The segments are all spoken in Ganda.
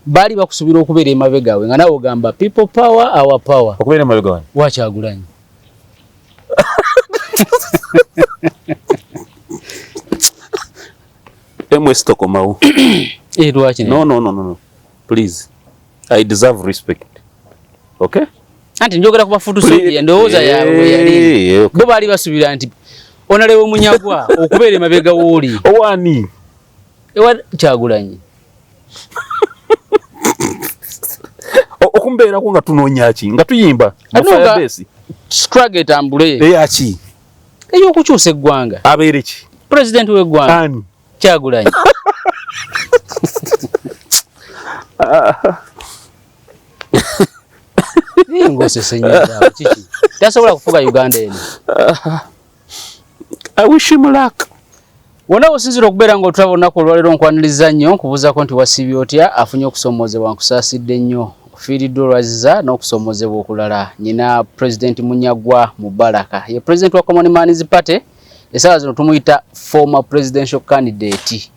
Bali bakusubira okubeera emabega we nga nawe ogamba people power our power. Okubeera emabega we. Wakyagulanyi. MS Tokomau. Lwaki ne? No. Please. I deserve respect. Okay? Anti njogera kuba futu sobi ndowooza yawe yali. Bo bali basubira nti onalewo munyagwa okubeera emabega woli. Owani. Ewa Kyagulanyi. Okumbeera ko nga tunoonya ki nga tuyimba Anoga struggle tambule yaki eyo okukyusa eggwanga abeere ki president w'eggwanga ani Kyagulanyi. Ngose senyera kiki tasobola kufuga Uganda eno. I wish him luck. Wona osinzira okubeera ng'otulaba olunaku olwaleero nkwaniriza nnyo nkubuuzaako nti wasibye otya afunye okusomoozebwa nkusaasidde nnyo ofiiriddwa olwaziza n'okusomoozebwa okulala. Nyina President Munyagwa Mubaraka ye President wa Common Man's Party essaawa zino tumuyita former presidential candidate.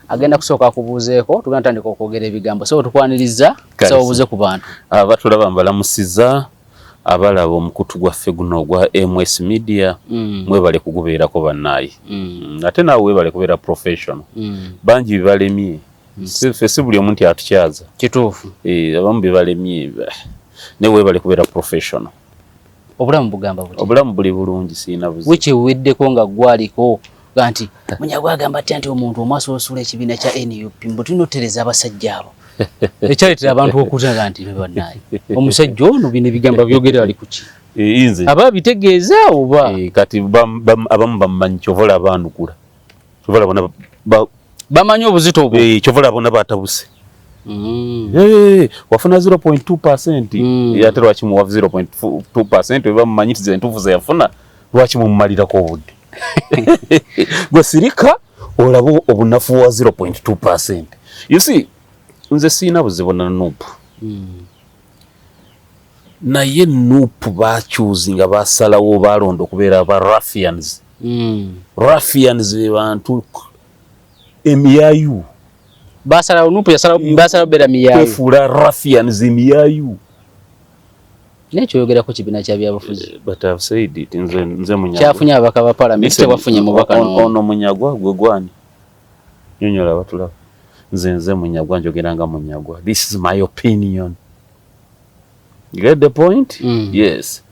Agenda kusooka akubuuzeeko tugenda tandika okwogera ebigambo so tukwaniriza sawa obuuze ku bantu. Abatulaba mbalamusiza abalaba omukutu gwaffe guno ogwa MS Media mwebale kugubeerako bannaayi. Ate naawe weebale kubeera professional. Bangi bibalemye. Si buli omuntu atukyaza. Kituufu. Abamu bibalemye ne weebale kubeera professional. Obulamu bugamba buti. Obulamu buli bulungi siina buzibu. Wichi weddeko nga gwaliko ganti Munyagwa agamba nti omuntu omwasoosula ekibiina kya NUP mbutunotereza abasajja abo. Ekyaleetera abantu okutanga nti bannaayi omusajja ono bino ebigamba byogera ali kuki inze aba bitegeeza oba kati abamu bamanyi kyovola bandukula kyovola bona bamanyi obuzito obwo kyovola bona batabuse wafuna 0.2% yate lwaki muwa 0.2% weba mumanyi nti entuufu ze yafuna lwaki mumumalirako obudde gwe sirika olaba obunafu wa 0.2%. You see nze siina buzibu na Nuupu. Naye Nuupu bakyuzi nga basalawo balonda okubeera aba ruffians. Ruffians be bantu emiyayu. Basalawo Nuupu basalawo beera miyayu. Kwefuula ruffians emiyayu. Nekyo yogerako kibiina kya byabufuzi. But I've said it nze Munyagwa. Kyafunye abaka ba parliament tebafunye mubaka ono Munyagwa gwe gwani. Nyonyola batulaba. Nze Munyagwa njogeranga Munyagwa. This is my opinion. You get the point? Yes.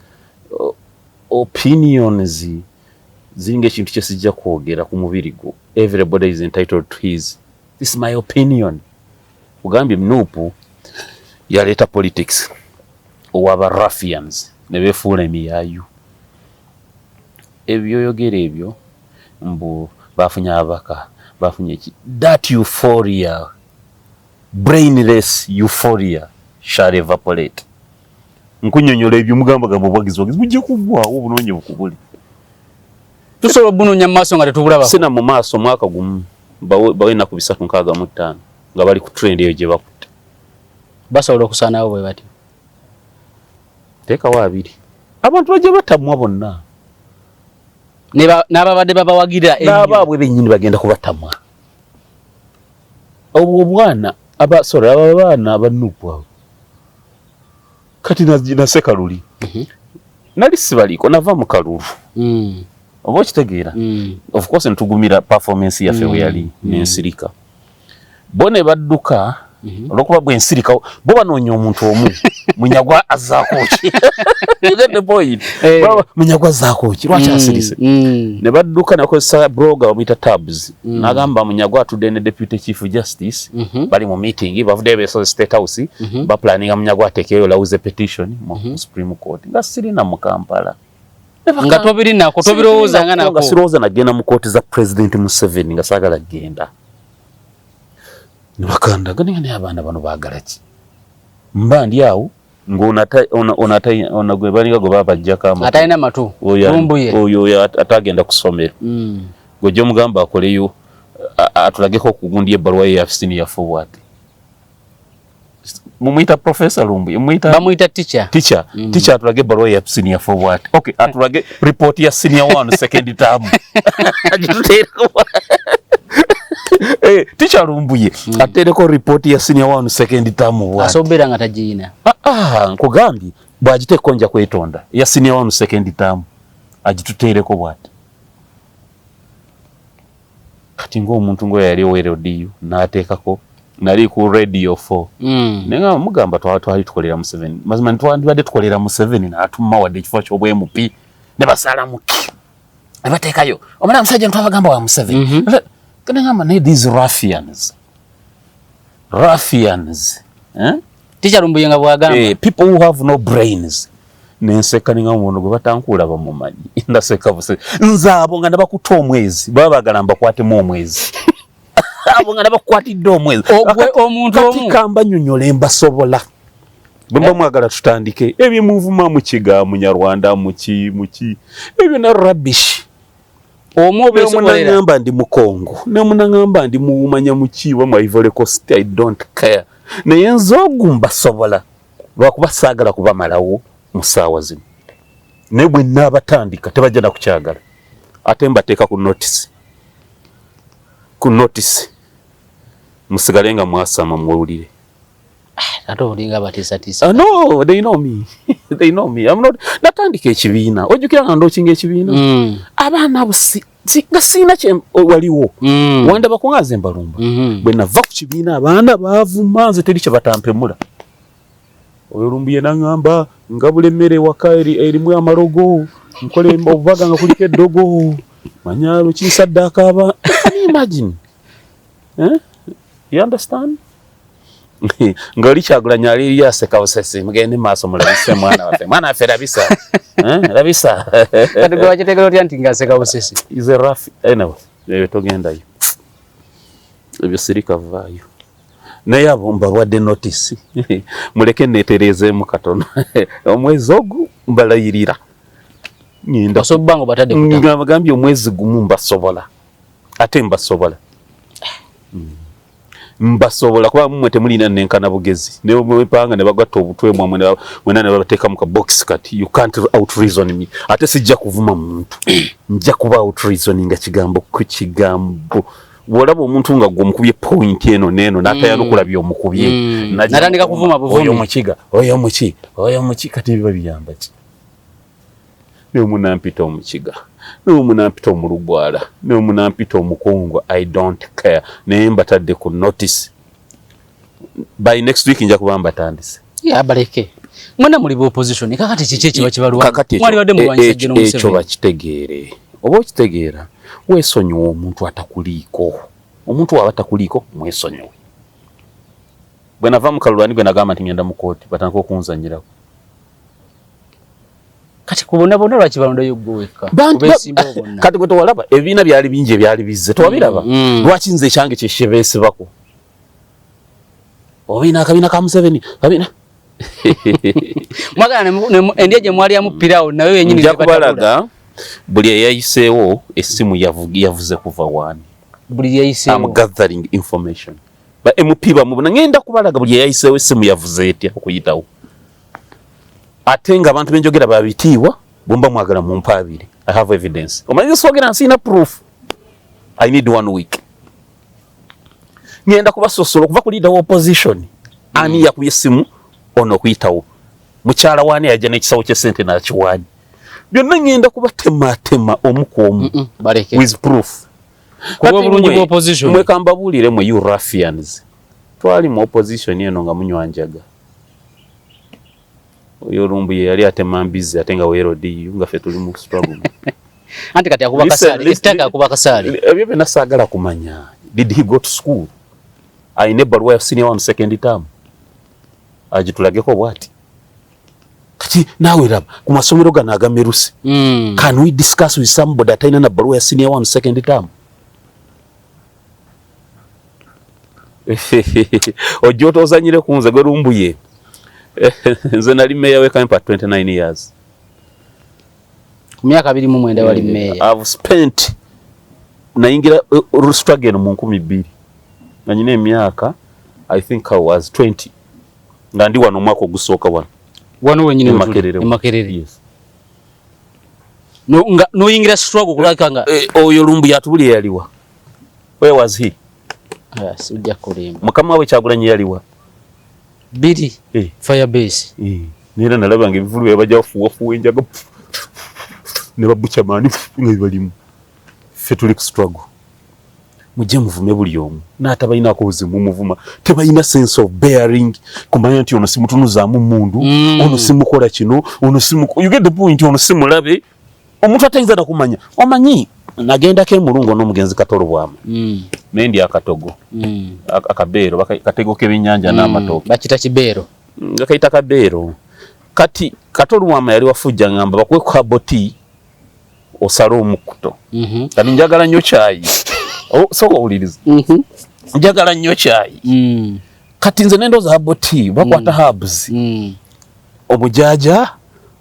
Opinions zinga ekintu kyesijja kwogera ku mubiri gwo. Everybody is entitled to his. This is my opinion. Ugambye Nuupu yaleeta politics owaba ruffians ne beefuula emiyayu. Ebyoyogera ebyo mbu bafunye abaka bafunye ki that euphoria brainless euphoria shall evaporate. Nkunyonyola ebyo mugamba gamba bwagizi bujje kugwawo obunonye bukubuli. Tusobola bunoonya mu maaso nga tetubulaba. Sina mu maaso mwaka gumu bawe na ku 365 nga bali ku trend eyo gye bakutte. Basobola okusaanawo bwe bati. Teeka wa abiri. Abantu bajja batamwa bonna. N'ababadde babawagira ennyo. N'abaabwe bennyini bagenda kubatamwa. Obwana abaana aba Nuupu abo. Kati na Sekaluli. Nali sibaliko nava mu kalulu. Oba okitegeera. Of course ntugumira performance yaffe we yali n'ensirika. Bo ne badduka olwokuba bw'ensirika bo banoonya omuntu omu Munyagwa azzaako ki. You get the point? Munyagwa azzaako ki lwaki asirise. Ne badduka nakozesa blogger bamuyita Tabs. N'agamba Munyagwa atudde ne Deputy Chief Justice bali mu meeting bavudde beeso State House baplaninga Munyagwa ateekeyo lawuze petition mu Supreme Court nga sirina mu Kampala. Nga tobiri nako tobirowooza nga nako. Nga sirowooza nagenda mu kooti za President Museveni nga saagala genda. Nibakandaga ne abaana bano baagala ki. Mba ndi awo ng'onata gwe balinga gwe babajjako amatu. Atalina matu. Oyo atagenda kusomera. Gwe mugamba akoleyo atulageko okugundya ebbaluwa ye ya senior forward. Mumuyita Professor Lumbuye. Bamuyita teacher. Teacher atulage ebbaluwa ya senior forward. Okay, atulage report ya senior one second term. Teacher Lumbuye atereko report ya senior 1 second term asobera nga tajina nkugambi bwagiteko nja kwetonda ya senior 1 second term agitutereko bwati kati ngo omuntu ngo yali owerodiyo natekako nali ku radio 4 nenga mugamba twali tukolera mu 7 mazima twandibadde tukolera mu 7 na atuma wadde kifo ky'obwe MP ne basala muki abatekayo omwana musajja ntwabagamba wa mu 7 kana ngamba ne these ruffians Teacher Lumbuye nga bwagamba people who have no brains nenseka ninga umuntu gwe batankula bamumanyi ndaseka buse nzabo nga ndabakuta omwezi baba bagalamba kwate mu omwezi abo nga ndabakwatidde omwezi ogwe omuntu omu kamba nyonyola mbasobola bamba mwagala tutandike ebimuvuma mu kiga mu Nyarwanda muki ebyo na rubbish omobe sobolera ngamba ndi mu Kongo ne munangamba ndi muumanya mukiwa mu Ivory Coast I don't care ne yenzogumba sobola lwakuba sagala kubamalawo musawa zino ne bwe nabatandika tebajja na kukyagala ate mbateeka ku notice musigalenga mwasama mwulire ate olinga batisa no they know me I'm not natandika ekibiina ojukira nga ndokinga ekibiina abaana abo gasina kye waliwo wanda bakungaze mbalumba bwe nava ku kibiina abaana bavuma nze teri kye batampemula oyo Lumbuye nangamba ngabule mmere waka erimu amarogo nkole obubaga nga kuliko eddogo manyalo kisaddaaka aba imagine you understand ngoli Kyagulanyi ali yaseka busesi mugende maaso mulabise mwana waffe labisa kati gwe wakitegera otya nti ngaseka busesi is a rough anyway eyo togendayo ebyo sirika vaayo naye abo mbalwadde notice muleke neetereezeemu katono omwezi ogu mbalayirira ngenda osobbango batadde kutanga ngambye omwezi gumu mbasobola ate mbasobola kuba mmwe temulina nenkana bugezi ne mwepanga ne bagatta obutwe mwamwe mwena ne bateeka mu box kati you can't out reason me ate sijja kuvuma muntu nja kuba out reasoning nga kigambo ku kigambo wolaba omuntu nga gwo mukubye point eno neno natayano kulabya omukubye natandika kuvuma buvumi oyo muki kati biba biyamba ki ne munampita omukiga ne munampita omulugwala ne munampita omukongwa I don't care ne mbatadde ku notice by next week nja kubamba tandise baleke mwena muli opposition kakati kiki kiba kibalwa mwali wadde mulwanyisa jeno museveni ekyo bakitegeere oba okitegeera weesonyiwa omuntu atakuliiko omuntu waba atakuliiko mwesonyiwe bwe nava mu kalulani gwe nagamba nti ngenda mu kooti batandika okunzanyirako kati kubona lwaki balondayo gweweka kati gwe tewalaba ebibiina byali bingi ebyali bizze tewabiraba lwaki nze ekyange kyekyebeesibako obiina akabiina ka Museveni kabiina mwagala endiya gye mwali yamuppirawo nawe wenyini nja kubalaga buli eyayiseewo essimu yavuze kuva wani buli yayiseewo I'm gathering information ba MP bamubona ngenda kubalaga buli eyayiseewo essimu yavuze etya okuyitawo ate nga abantu benjogera babitiibwa bomba mwagala mu mpaabire I have evidence omanyi sogera nsina proof I need 1 week ngenda kubasosola okuva ku leader wa opposition ani yakubye essimu ono okuyitawo mukyala wani yajja n'ekisawo ky'essente n'akiwaanyi byonna ngenda kubatematema omu ku omu with proof kuba bulungi bwa opposition mwekamba buulire mwe you ruffians twali mu opposition eno nga munywanjaga oyo Lumbuye yali atema mbizi ate nga weerodiyo nga ffe tuli mu struggle anti kati akuba kasali estaka akuba kasali ebyo byonna saagala kumanya did he go to school ayina ebbaluwa ya senior 1 second term agitulageko bwati kati nawe raba ku masomero gano agameruse can we discuss with somebody atayina na bbaluwa ya senior 1 second term ojja otozanyire ku nze gwe Lumbuye nze nali meya we Kampa 29 years ku myaka 29 wali meya I've spent nayingira struggle mu 2000 nga nyine emyaka I think I was 20 nga ndi wano mwaka ogusooka wano wenyine Makerere yes no yingira struggle kulaka nga oyo Lumbuye atubuli yaliwa where was he sijja kulimba mukama we Kyagulanyi yaliwa biri Firebase nera nalaba nga ebivulu yabaja ofuwafu enjaga ne babucha mani nga balimu ffe tuli ku struggle mujje muvume buli omu n'atabalina akobuzimu muvuma tebalina sense of bearing kumanya nti ono simutunuzaamu mundu ono simukola kino ono simu you get the point ono simulabe omuntu atayinza na kumanya omanyi nagendako emulungo n'omugenzi Katolobwama nendi akatogo akabeero katego k'ebyennyanja n'amatooke bakita kibeero ngakayita kabeero kati Katolobwama yali wafujja ngamba bakuwe kaboti osala omukuto kati njagala nnyo kyayi soko uliriza njagala nnyo kyayi kati nze nendooza haboti bakwata herbs obujaja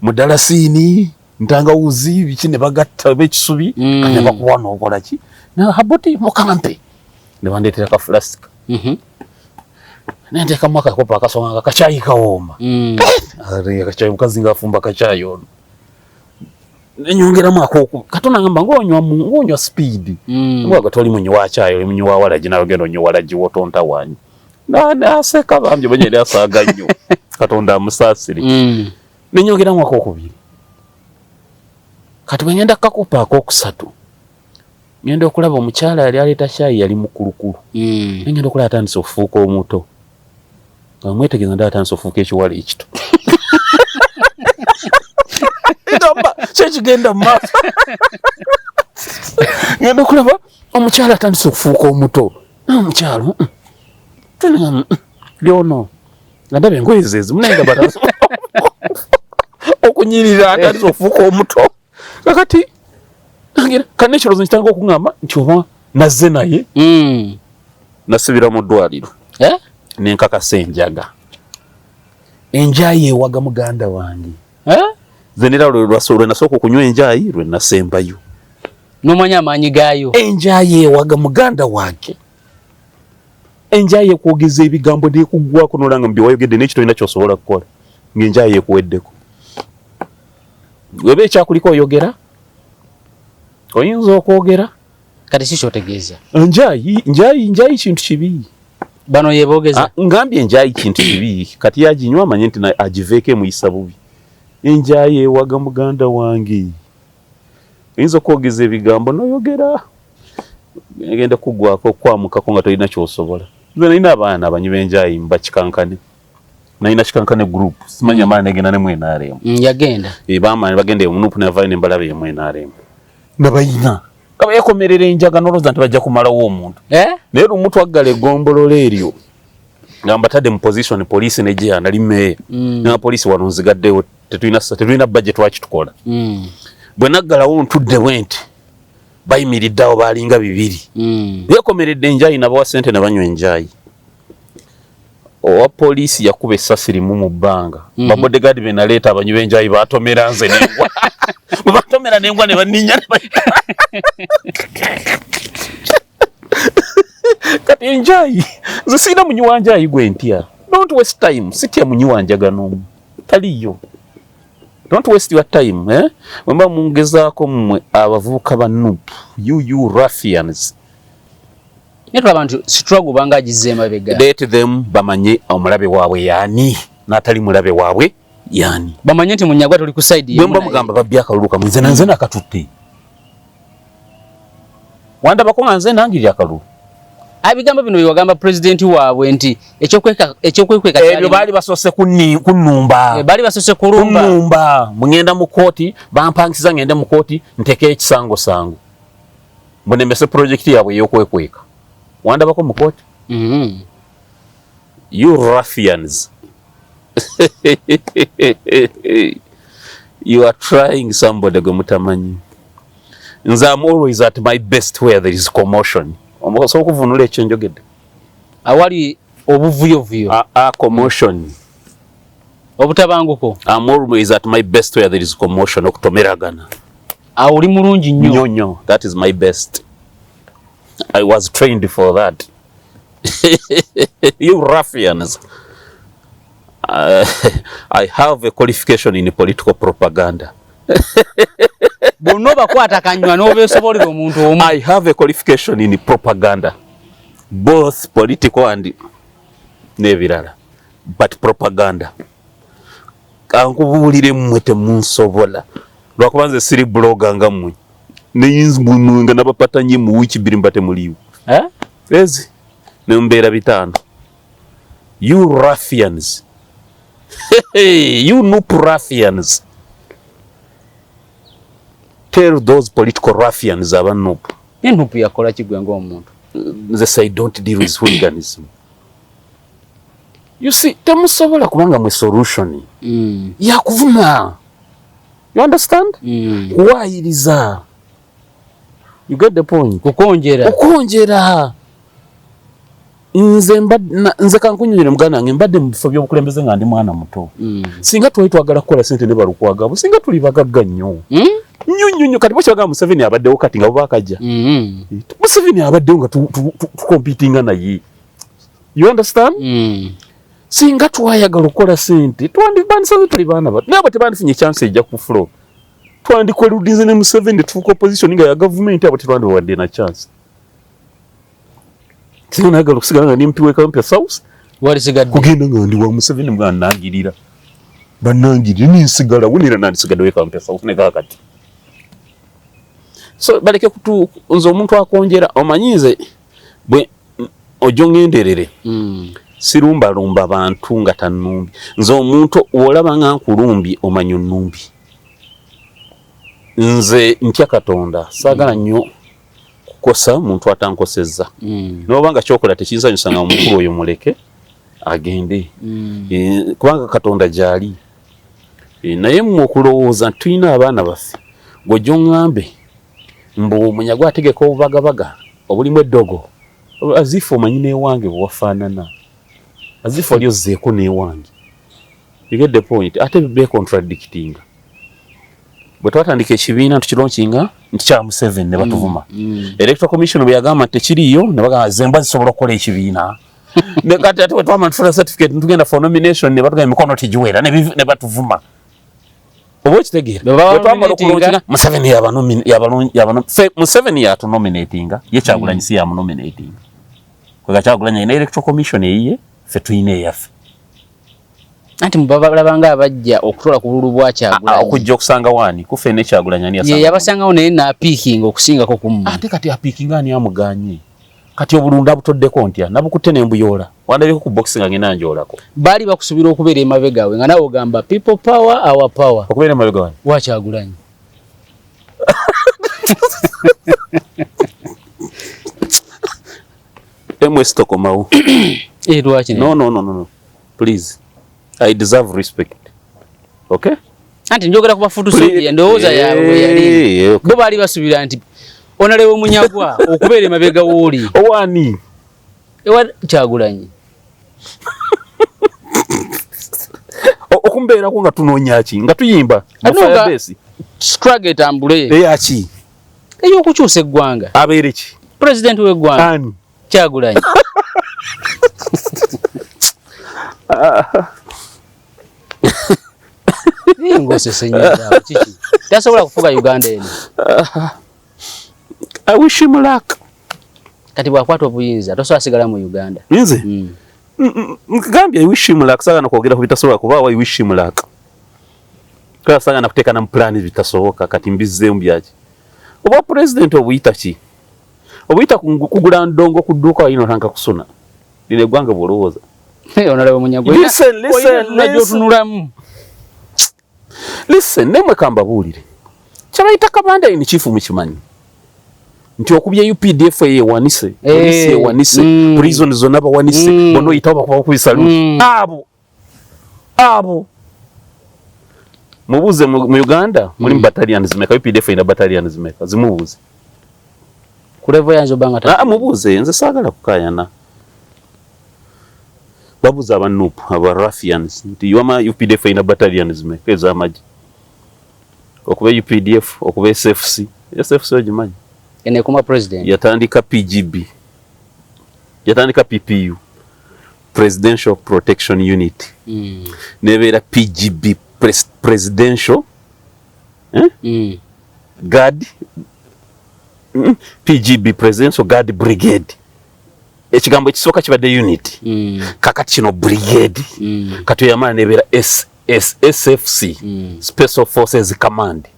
mudalasini ntangawuzi biki ne bagatta b'ekisubi kane bakuwa n'okola ki na haboti mukampe ne bandeetera ka flask nenteekamu akakopo akasonga kakyayi kawooma akakyayi mukazi ng'afumba kakyayi ono nenyongeramu akoko Katonda ngamba ngonywa speed ngwa toli munywa kyayi oli munywa walaji nawe gendo nywa walaji wotonta wanyi aseka bambye banyere asaga nnyo Katonda amusaasire nenyongeramu akoko biri kati bwengenda kakupa akokusatu ngenda okulaba omukyala yali aleeta kyayi yali mukulukulu ngenda okulaba atandise okufuuka omuto nga mwetegeeza ndaba atandise okufuuka ekiwala ekito kyekigenda mumaaso ngenda okulaba omukyala atandise okufuuka omuto omukyalo lyono nga ndaba engoye zeezi munayenga batandise okunyirira atandise okufuuka omuto kakati kane ekirozo nkitanga okuŋŋamba nti oba nazze naye nasibira mu ddwaliro nenkakasa enjayi ewaga muganda wange zenera lwe nasooka okunywa enjayi lwe nasembayo nomanya amaanyi gaayo enjayi ewaga muganda wange enjayi ekwogeza ebigambo nekugwako nolanga mbi wayogedde n'ekyo tolina kyosobola kukola ng'enjayi ekuweddeko weba ekyakuliko oyogera oyinza okwogera kati si kyotegeeza njayi kintu kibi bano yeboogeza ngambye enjayi kintu kibi kati yaginywa amanye nti agiveeko emuyisa bubi enjayi ewaga muganda wange oyinza okwogeza ebigambo noyogera egenda kugwako okwamukako nga tolina kyosobola nze nalina abaana abanywi b'enjayi mbakikankane nalina kikankane group simanya amaana negenda ne mwenaremu yagenda bamaani bagenda emunupu navayo nembalaba emwenaremu nabayina kaba yekomerera enjaga noloza nti bajja kumalawo omuntu naye lumu twaggala egombolola eryo nga mbatadde mu position poliisi nejja nali meeya n'apoliisi wano nzigaddewo tetulina budget wakitukola bwe naggalawo ntudde bwenti bayimiriddeawo baalinga 2 beekomeredde enjayi nabawa ssente ne banywa enjayi owa poliisi yakuba essasi limu mu bbanga babodegaadi be naleeta abanywi b'enjayi baatomera nze nengwa bwe batomera nengwa ne banninya kati enjayi nze sirina munywi wa njayi gwe ntya don't waste time sitya munywi wa njaga n'omu taliyo don't waste your time wemba mungezaako mmwe abavubuka ba Nuupu you ruffians netu abantu struggle banga agize mabega let them bamanye omulabe waabwe yani natali mulabe waabwe yani bamanye nti Munyagwa tuli ku side yemba mugamba babbi akaluluka mwenze nanze nakatutte wanda bakonga nze nangiri akalulu abigambo bino byagamba president waabwe nti ekyokweka ebyo bali basose kunnumba bali basose kulumba mungenda mu kooti bampangisiza ngende mu kooti nteke ekisango sangu mbunemese project yaabwe ey'okwekweka wanda bako mu kooti you ruffians you are trying somebody gwe mutamanyi nze am always at my best where there is commotion omukoso okuvunula ekyo njogedde awali obuvuyovuyo commotion obutabanguko I'm always at my best where there is commotion okutomeragana oli mulungi nnyo that is my best I was trained for that you ruffians I have a qualification in political propaganda bono bakwata kanywa n'obeesobolera omuntu omu I have a qualification in propaganda both political and nebirala, but propaganda. Kankubulire mmwe temunsobola lwakuba nze siri blogger nga mmwe neyinzi nga nabapatanye mu wiki bbiri mbate muliwo ezi ne mbeera bitano. You ruffians. You noob ruffians. Tell those political ruffians aba noob. Noob yakola kigwe ng'omuntu. They say don't deal with hooliganism. You see, temusobola kubanga mwe solution. Ya kuvuma. You understand? Kuwayiriza. You get the point? Kukonjera. Nze kankunyire mugana nange mbadde mu bifo by'obukulembeze nga ndi mwana muto. Singa twagala kukola sente ne balukwagabo, singa tuli bagagga nnyo. Nyunyu kati bw'kyagamba Museveni abaddewo kati nga bwakajja. Museveni abaddewo nga tukompitinga naye. You understand? Singa twayagala okukola sente twandibandisa tuli baana bato naye tebandifunye chance ejja ku floor. Twandikwerudize ne Museveni tufuuka opposition nga ya government abo tetwandiwadde na chance. Singa nagala okusigala nga nimpiwe Kampya South kugenda nga ndi wa Museveni mga nangirira banangirira ninsigala wunira nandisigala we Kampya South ne kakati. So baleke kutu nzo omuntu akonjera omanyize bwe ojo ngenderere. Sirumba bantu nga tanumbi. Nze omuntu olaba nga nkulumbi omanyi nnumbi. Nze ntya Katonda saagala nnyo kukosa muntu atankosezza. N'obanga kyokola tekinsanyusa nga omukulu oyo muleke agende. Kubanga Katonda gyali. Naye mmwe okulowooza tulina abaana baffe gw'ojja oŋŋambe mbu omunyago ategeka obubagabaga obulimu eddogo azifu omanyi n'ewange bwe wafaanana. Azifu oli ozzeeko n'ewange. You get the point? Ate be contradicting. Bwe twatandika ekibiina tukirookinga nti kya Museveni ne batuvuma. Electoral Commission bwe yagamba nti tekiriyo ne bagamba zemba zisobola okukola ekibiina. Ne kati ate bwe twamala tufuna certificate ntugenda for nomination ne batugamba emikono tegiwera ne batuvuma. Oba okitegeera bwe twamala okulookinga Museveni yatunominatinga ye Kyagulanyi si yamunominatinga. Kwega Kyagulanyi alina Electoral Commission eyiye ffe tulina eyaffe. Anti mubalabanga abajja okutola ku bululu bwa Kyagulanyi. Okujja okusanga wani kufe ne Kyagulanyi ani yasanga. Ye yabasangawo naye n'apiikinga okusingako ku mmu. Ate kati apiikinga ani amuganye. Kati obulundu abutoddeko ntya nabukutte ne mbuyoola. Wandabiko ku box nga ngina njoolako. Baali bakusubira okubeera emabega we nga nawe ogamba people power our power. Okubeera emabega wani? Wa Kyagulanyi. MS tokomawo. Lwaki? No. Please. I deserve respect. Okay? Anti njogera kuba futu sobi ndowooza yaabwe yali. Bo baali basubira nti onalewo munyagwa okubeera emabega wooli. Owani? Ewa Kyagulanyi. Okumbeerako nga tunoonya ki nga tuyimba Firebase. Struggle etambule. Eyaki? Ey'okukyusa eggwanga. Abeere ki? President w'eggwanga. Ani? Kyagulanyi. Ngose senyera chichi. Tasobola kufuga Uganda eno. I wish him luck. Kati bwakwata obuyinza tosobola sigala mu Uganda. Nze? Gambia I wish him luck saga nakwogera ku bitasobola kuba I wish him luck. Kala saga nakuteeka na plan bitasoboka kati mbize mbyaki. Oba president obuyita ki? Obuyita kugula ndongo kudduka ino tanka kusuna. Lile gwanga bolowooza. Onalewo munyagwe. Listen, nemwe kambabuulire. Kyabayita Kabanda ni chief mukimanyi. Nti okubye UPDF ewanise, police ewanise, prison zona bawanise, bono yitaba kwa kubisalu. Abo. Mubuze mu Uganda, muri battalion zimeka UPDF ina battalion zimeka. Zimubuze. Kulevo yanzo banga mubuze, nze sagala kukayana. Babuza abanupu, aba ruffians. Nti yoma UPDF ina battalion zimeka ez'amagi. Okube UPDF, okube SFC. SFC ojimanyi. Ene kuma president. Yatandika PGB. Yatandika PPU. Presidential Protection Unit. Nebeera PGB Presidential Guard. PGB Presidential Guard Brigade. ekigambo ekisooka kibadde unit kakati kino brigade kati yamala nebeera SFC Special Forces Command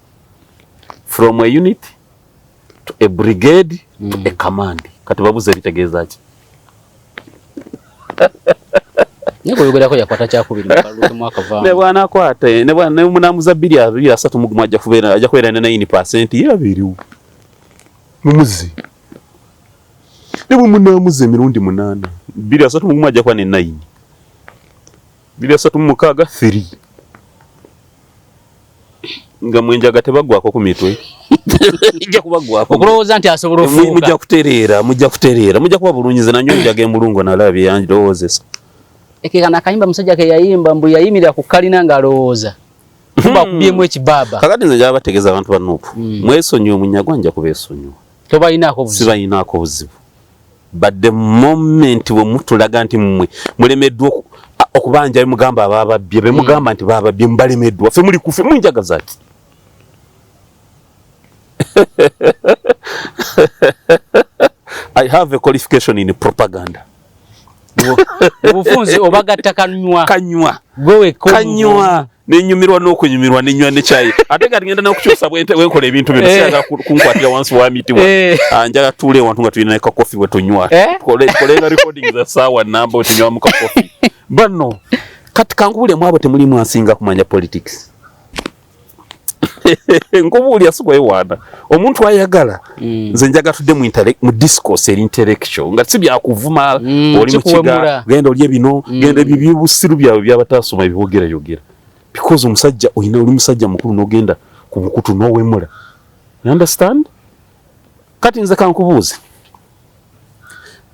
from a unit to a brigade to a command kati babuze bitegeeza ki Neko yogerako yakwata kyakubiri mu mwaka vaamu. Ne bwana akwata ne bwana munamuza 2 mu ajja kubeera 9% yabiriwo. Mumuzi. Ne munamuze mirundi 8. 2 mu ajja kwa ne 9. 2 mu kaga 3. Nga mwenjaga tebagwako ku mitwe. Ijja kubagwako. Okulowooza nti asobola ofuuka. Mujja kutereera. Mujja kuba bulunyize na nyo njage mulungo na labi yanjowozesa. Ekekana kayimba musajja ke yayimba mbu yayimira ku kalina ngalowooza. Kuba kubyemu ekibaba. Kakati nze jabategeza abantu banupu. Mwesonyo Munyagwa nja kubeesonyo. Tobayinaako buzibu. Sibayinaako buzibu. But the moment we mutulaga nti mmwe mulemeddwa okubanja mugamba ababye be mugamba nti babye mbalemeddwa fe muli kufe munjagaza ati I have a qualification in propaganda. Ubufunzi obagatta kanywa gowe kanywa nenyumirwa n'okunyumirwa nenywa ne chai ate kati ngenda n'okukyusa bwenkola ebintu bino siyaga kunkwatira wansi wa miti wa njaga tule wantu nga tulina ka coffee we tunywa kolenga recording za sawa namba otunywa mu ka coffee bano kati kangubule mwabo temuli mwasinga kumanya politics nkubuli asugwe wana omuntu ayagala nze njaga tudde mu discourse intellectual nga sibya kuvuma oli mu kiga genda olye bino genda bibusiru byawe byabatasoma bibogera yogera because omusajja oyina oli musajja mukulu nogenda ku mukutu nowemula you understand kati nze kankubuuze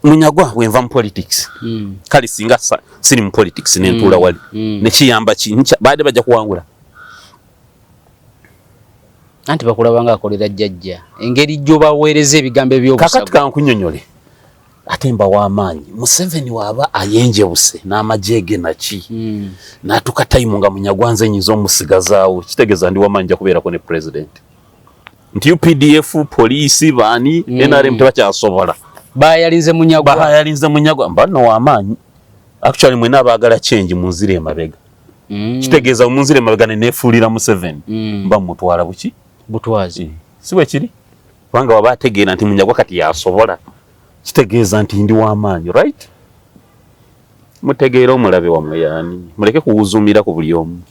Munyagwa wenva mu politics kali singa siri mu politics n'entula wali ne kiyamba kincha baade bajja kuwangula anti bakulabanga akolera jjajja engeri jjo baweereza ebigambo ebyobusago kakati kankunyonyole atemba w'amaanyi Museveni waba ayenjebuse n'amajege naki natuka time nga Munyagwa nze nyizo musigazaawo kitegeza ndi w'amaanyi kubeerako ne president nti UPDF police bani NRM tebakyasobola bayalinze Munyagwa mbano w'amaanyi actually mwena abaagala change munzire emabega kitegeza munzire emabega nenefuulira Museveni mba mutwala buki butwazi siwe kiri banga wabategeera nti Munyagwa kati yasobola kitegeza nti ndi w'amaanyi right mutegeera omulabe wamwe yani muleke kuwuzumira ku buli omu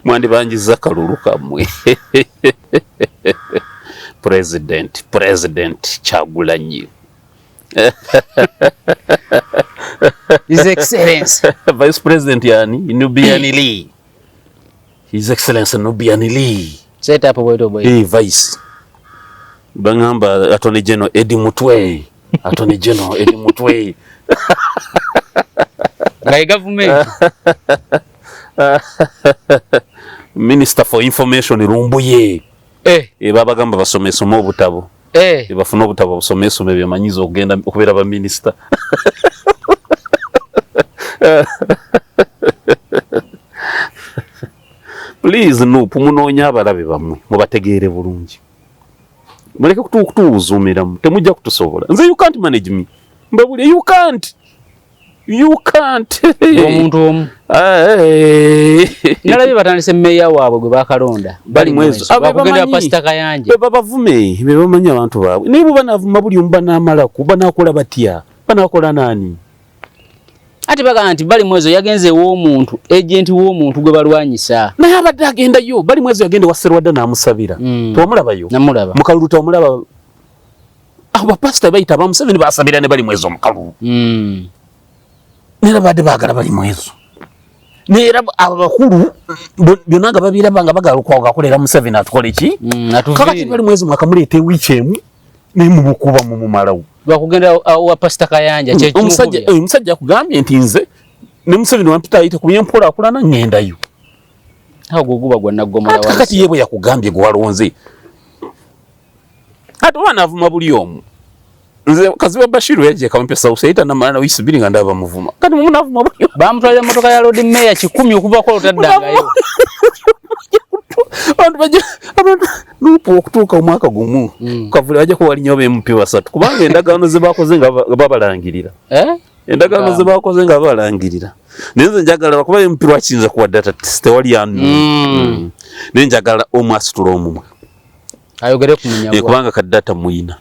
mwandi banjiza kalulu kamwe President Kyagulanyi His Excellency Vice President yani Nubiani Lee His Excellency Nubiani Lee set up wedo boy Vice bangamba Attorney General Eddie Mutwe Attorney General Eddie Mutwe by government Minister for Information Rumbuye baba gamba basomesa mu obutabo bafuna obutabo busomesa byemanyizo okugenda okubeera ba minister please no pumunonya abalabe bamwe mubategeere bulungi muleke kutuuzumira temujja kutusobola nze you can't manage me mbabuli you can't omuntu omu nalabe batandise meya waabwe gwe bakalonda bali mwezo abagenda pastor Kayanje babavume bebamanya abantu baabwe nibo banavuma buli omba namala kuba nakola batya banakola nani ati baga nti bali mwezo yagenze w'omuntu agent w'omuntu gwe balwanyisa naye abadde agenda yo bali mwezo yagende waserwadda namusabira tomulabayo namulaba mukalulu tomulaba abo pastor bayita ba Museveni basabira ne bali mwezo mukalulu nera bade bagala bali mwezo nera abakulu byonanga babiraba nga bagala okwaga kolera Museveni atukole ki kakati bali mwezo makamulete wichemu ne mubukuba mu mumalawo bakugenda wa pastor Kayanja kye omusajja kugambye nti nze ne Museveni wampita ayite ku byempola akulana ngendayo ago guba gwa nagomola wansi kakati yebo yakugambye gwalonze ati wana avuma buli omu nze kaziba Bashiru yaje kampe South East na maana wisubiri nga ndaba muvuma kati munavuma buli bamutwalira motoka ya road mayor 10 okuva ko lotaddangayo abantu nupo okutuuka omwaka gumu kavule bajja kuba walinyo b'empi basatu kubanga endagaano ze bakoze nga babalangirira endagaano ze bakoze nga babalangirira nenze njagala bakuba empi lwakiyinza kuba data tewali anu naye njagala omu asitula omumwe ayogere ku Munyagwa kubanga ka data muyina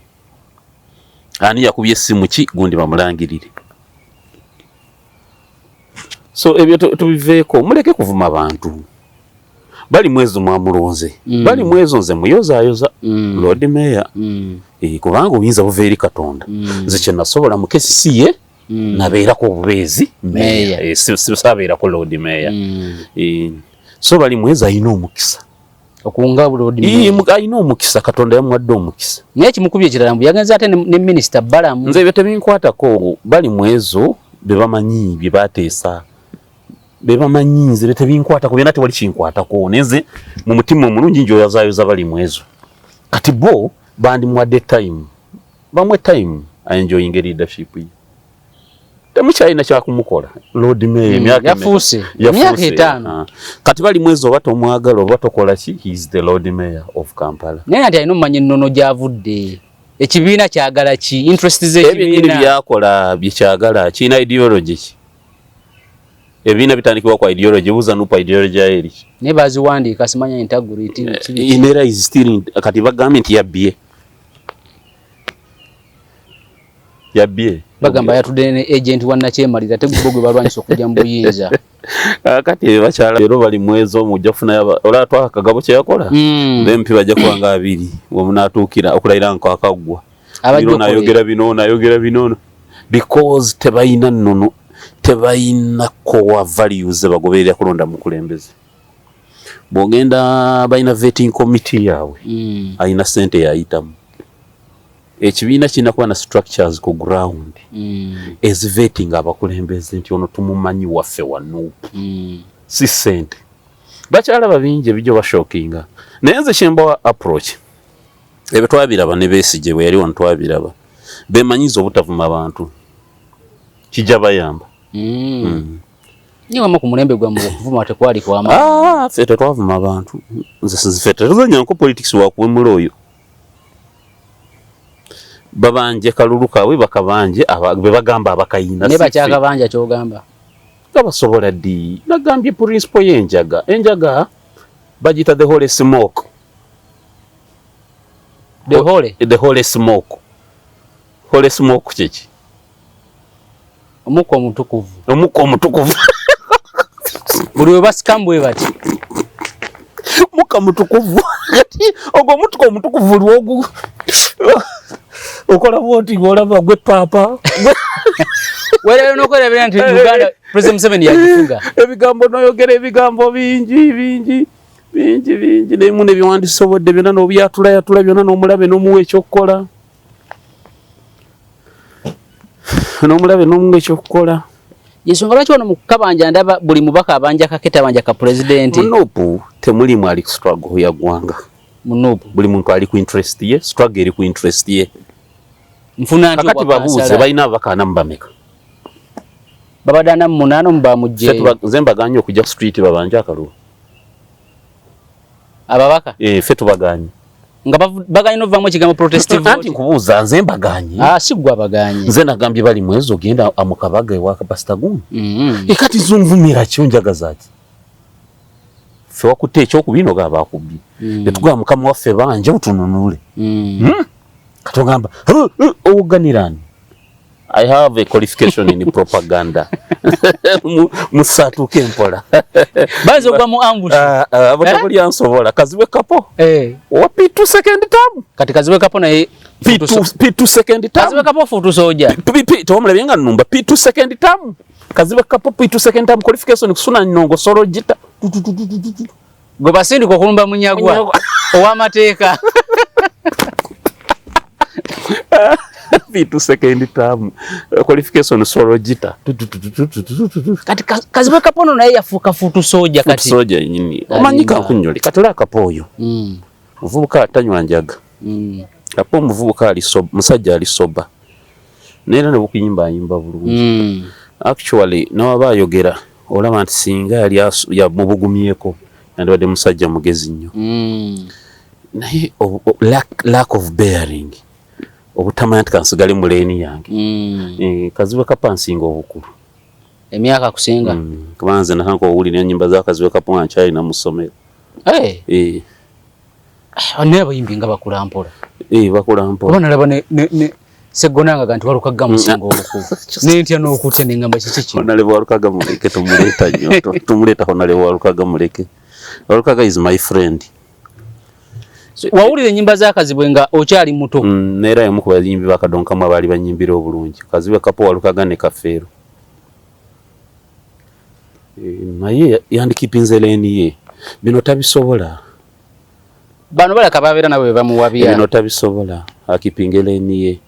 ani yakubye essimu ki gundi bamulangirire so ebyo tubiveeko muleke kuvuma abantu bali mwezo mwamulonze bali mwezo nze muyozaayoza Lord Mayor kubanga obuyinza buva eri Katonda nze kye nasobola mu kesi ye nabeerako obubeezi Mayor sabeerako Lord Mayor so bali mwezo ayina omukisa okunga Lord Mayor ayina omukisa Katonda yamuwadde omukisa naye kimukubye ekirala mbu yagenze ate ne Minister Balamu nze ebyo tebinkwatako bali mwezo be bamanyi bye bateesa beba manyinze bete binkwata ko byenate wali kinkwatako neze mu mutima omulungi njo yazaayoza bali mwezo kati bo bandi muwadde time bamwe time enjoying leadership temukyalina kyakumukola Lord Mayor emyaka yafuuse emyaka 5 kati bali mwezo bato omwagala oba tokola ki he is the Lord Mayor of Kampala naye ati alina omumanyi nnono gyavudde ekibiina kyagala ki interest ze ekibiina byakola byekyagala kiina ideology ki ebiina bitandikibwa kwa ideology buza nupa ideology ya eri ne baziwandiika simanya integrity inera is still kati government yabye bagamba yatudde ne agent wanna kyemalira tegubogwe balwanyisa okujja mu buyinza kati bakyala lero bali mwezo mujja kufuna ola twaka kagabo kye yakola bempi bajja kuwanga abiri womunatuukira okulayira nko akagwa bino nayogera bino because tebayina nnono tebayina core values bagoberera kulonda mu kulembeze bogenda bayina vetting committee yawe ayina sente yayitamu ekibiina kina kuba na structures ku ground as vetting abakulembeze nti ono tumumanyi waffe wano si sente bakyala babingi ebijjo bashokinga naye nze kyemba approach ebe twabiraba ne Besigye bwe yali wano twabiraba bemanyiza obutavuma abantu kijja bayamba niwe mu kumulembe gwa muvuma tekwali kwama ffe tetwavuma abantu nze sizifete tuzanyanko politics wakuwemula oyo babanje kalulu kawe bakabanje be bagamba abakayina ne bakyakabanja kyogamba kabasobola ddi nagambye principle y'enjaga bagita the holy smoke the holy smoke kiki omukka omutukuvu buli we basikambwe bati mukka mutukuvu ogwo mutuka omutukuvu lwogu okola bwoti ng'olaba gwe paapa wera nokolebera nti Uganda President Museveni yagifuga ebigambo noyogera ebigambo bingi naye mu ne byewandisobodde byonna n'obyatula byonna n'omulabe n'omuwa ekyokukola yensonga lwaki wano mu kabanja ndaba buli mubaka abanja kaketa abanja ka president munupu temulimu ali struggle ya gwanga munupu buli muntu ali ku interest ye struggle eri ku interest ye mfuna nti wakati babuuze balina abakaana mubameka babadana mu 8 mbamujje nze mbaganye okujja street babanja akaluwa ababaka ffe tubaganye nga baganye no vamo kigambo protestive vote anti nkubuuza nze mbaganye sigwa baganye nze nagambye bali mwezo genda amukabaga ewa Pastor Gumu kati zunvumira kyo njagazaki ffe wakutte ekyokubino gaba akubbi netugamba mukama waffe banje utununule katogamba oganirani I have a qualification in propaganda. Musatuke mpola. Bazo kwa mu ambush. Abatabuli ansobola kaziwe kapo. Wa P2 second term. Kati kaziwe kapo na P2 second term. Kaziwe kapo futu soja. Tomule byenga numba P2 second term. Kaziwe kapo P2 second term qualification kusuna nyongo soro jita. Gwe basindi ko kulumba munyagwa. Owa mateeka. P2 second term qualification soro jita. Kati kaziwe kapo no naye yafuka futu soja kati. Futu soja nyini. Omanyika kunyoli katula kapoyo. Muvubuka atanywa njaga. Kapo muvubuka ali soba, musajja ali soba. Nera ne bukiyimba yimba bulungi. Actually no abayogera olaba nti singa yali ya mubugumyeko yandibadde musajja mugezi nnyo naye lack of bearing obutamanya nti kansigale mu leeni yange kaziwe kapa nsinga obukulu emyaka kusinga kubanze nakanko owulira ennyimba za kaziwe kapa nga nkyalina mu ssomero naye abayimbi nga bakulampola bakulampola nalaba ne segonanga ganti walukaga musinga obukulu nentya n'okutya nengamba kiki kino naleba walukaga muleke tumuleeta nnyo tumuleetako naleba walukaga muleke walukaga is my friend wawulira ennyimba za Kazibwe nga okyali muto neera emu ku bayimbi bakadonkamu abaali banyimbira obulungi Kazibwe kapo walukaga ne Kafeero naye yandikipinze leeni ye bino tabisobola bano balaka babeera nabo bebamuwabya bino tabisobola akipinge leeni ye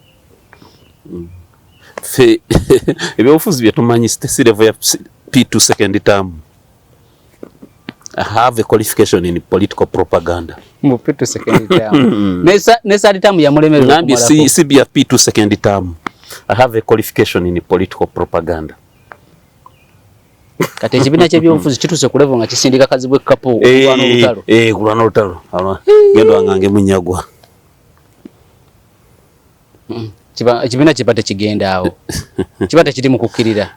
fe ebyobufuzi byetumanyi state level ya P2 second term I have a qualification in political propaganda. Mu P2 second term. Nesa term ya mulemerero kumala. Nambi si bya P2 second term. I have a qualification in political propaganda. Kati ekibina ky'ebyobufuzi kituse ku level nga kisindika Kazibwe kapo kulwana olutalo. Kulwana olutalo. Gendo angange munyagwa. Ekibina kipate kigenda awo. Kipate kiri mu kukkirira.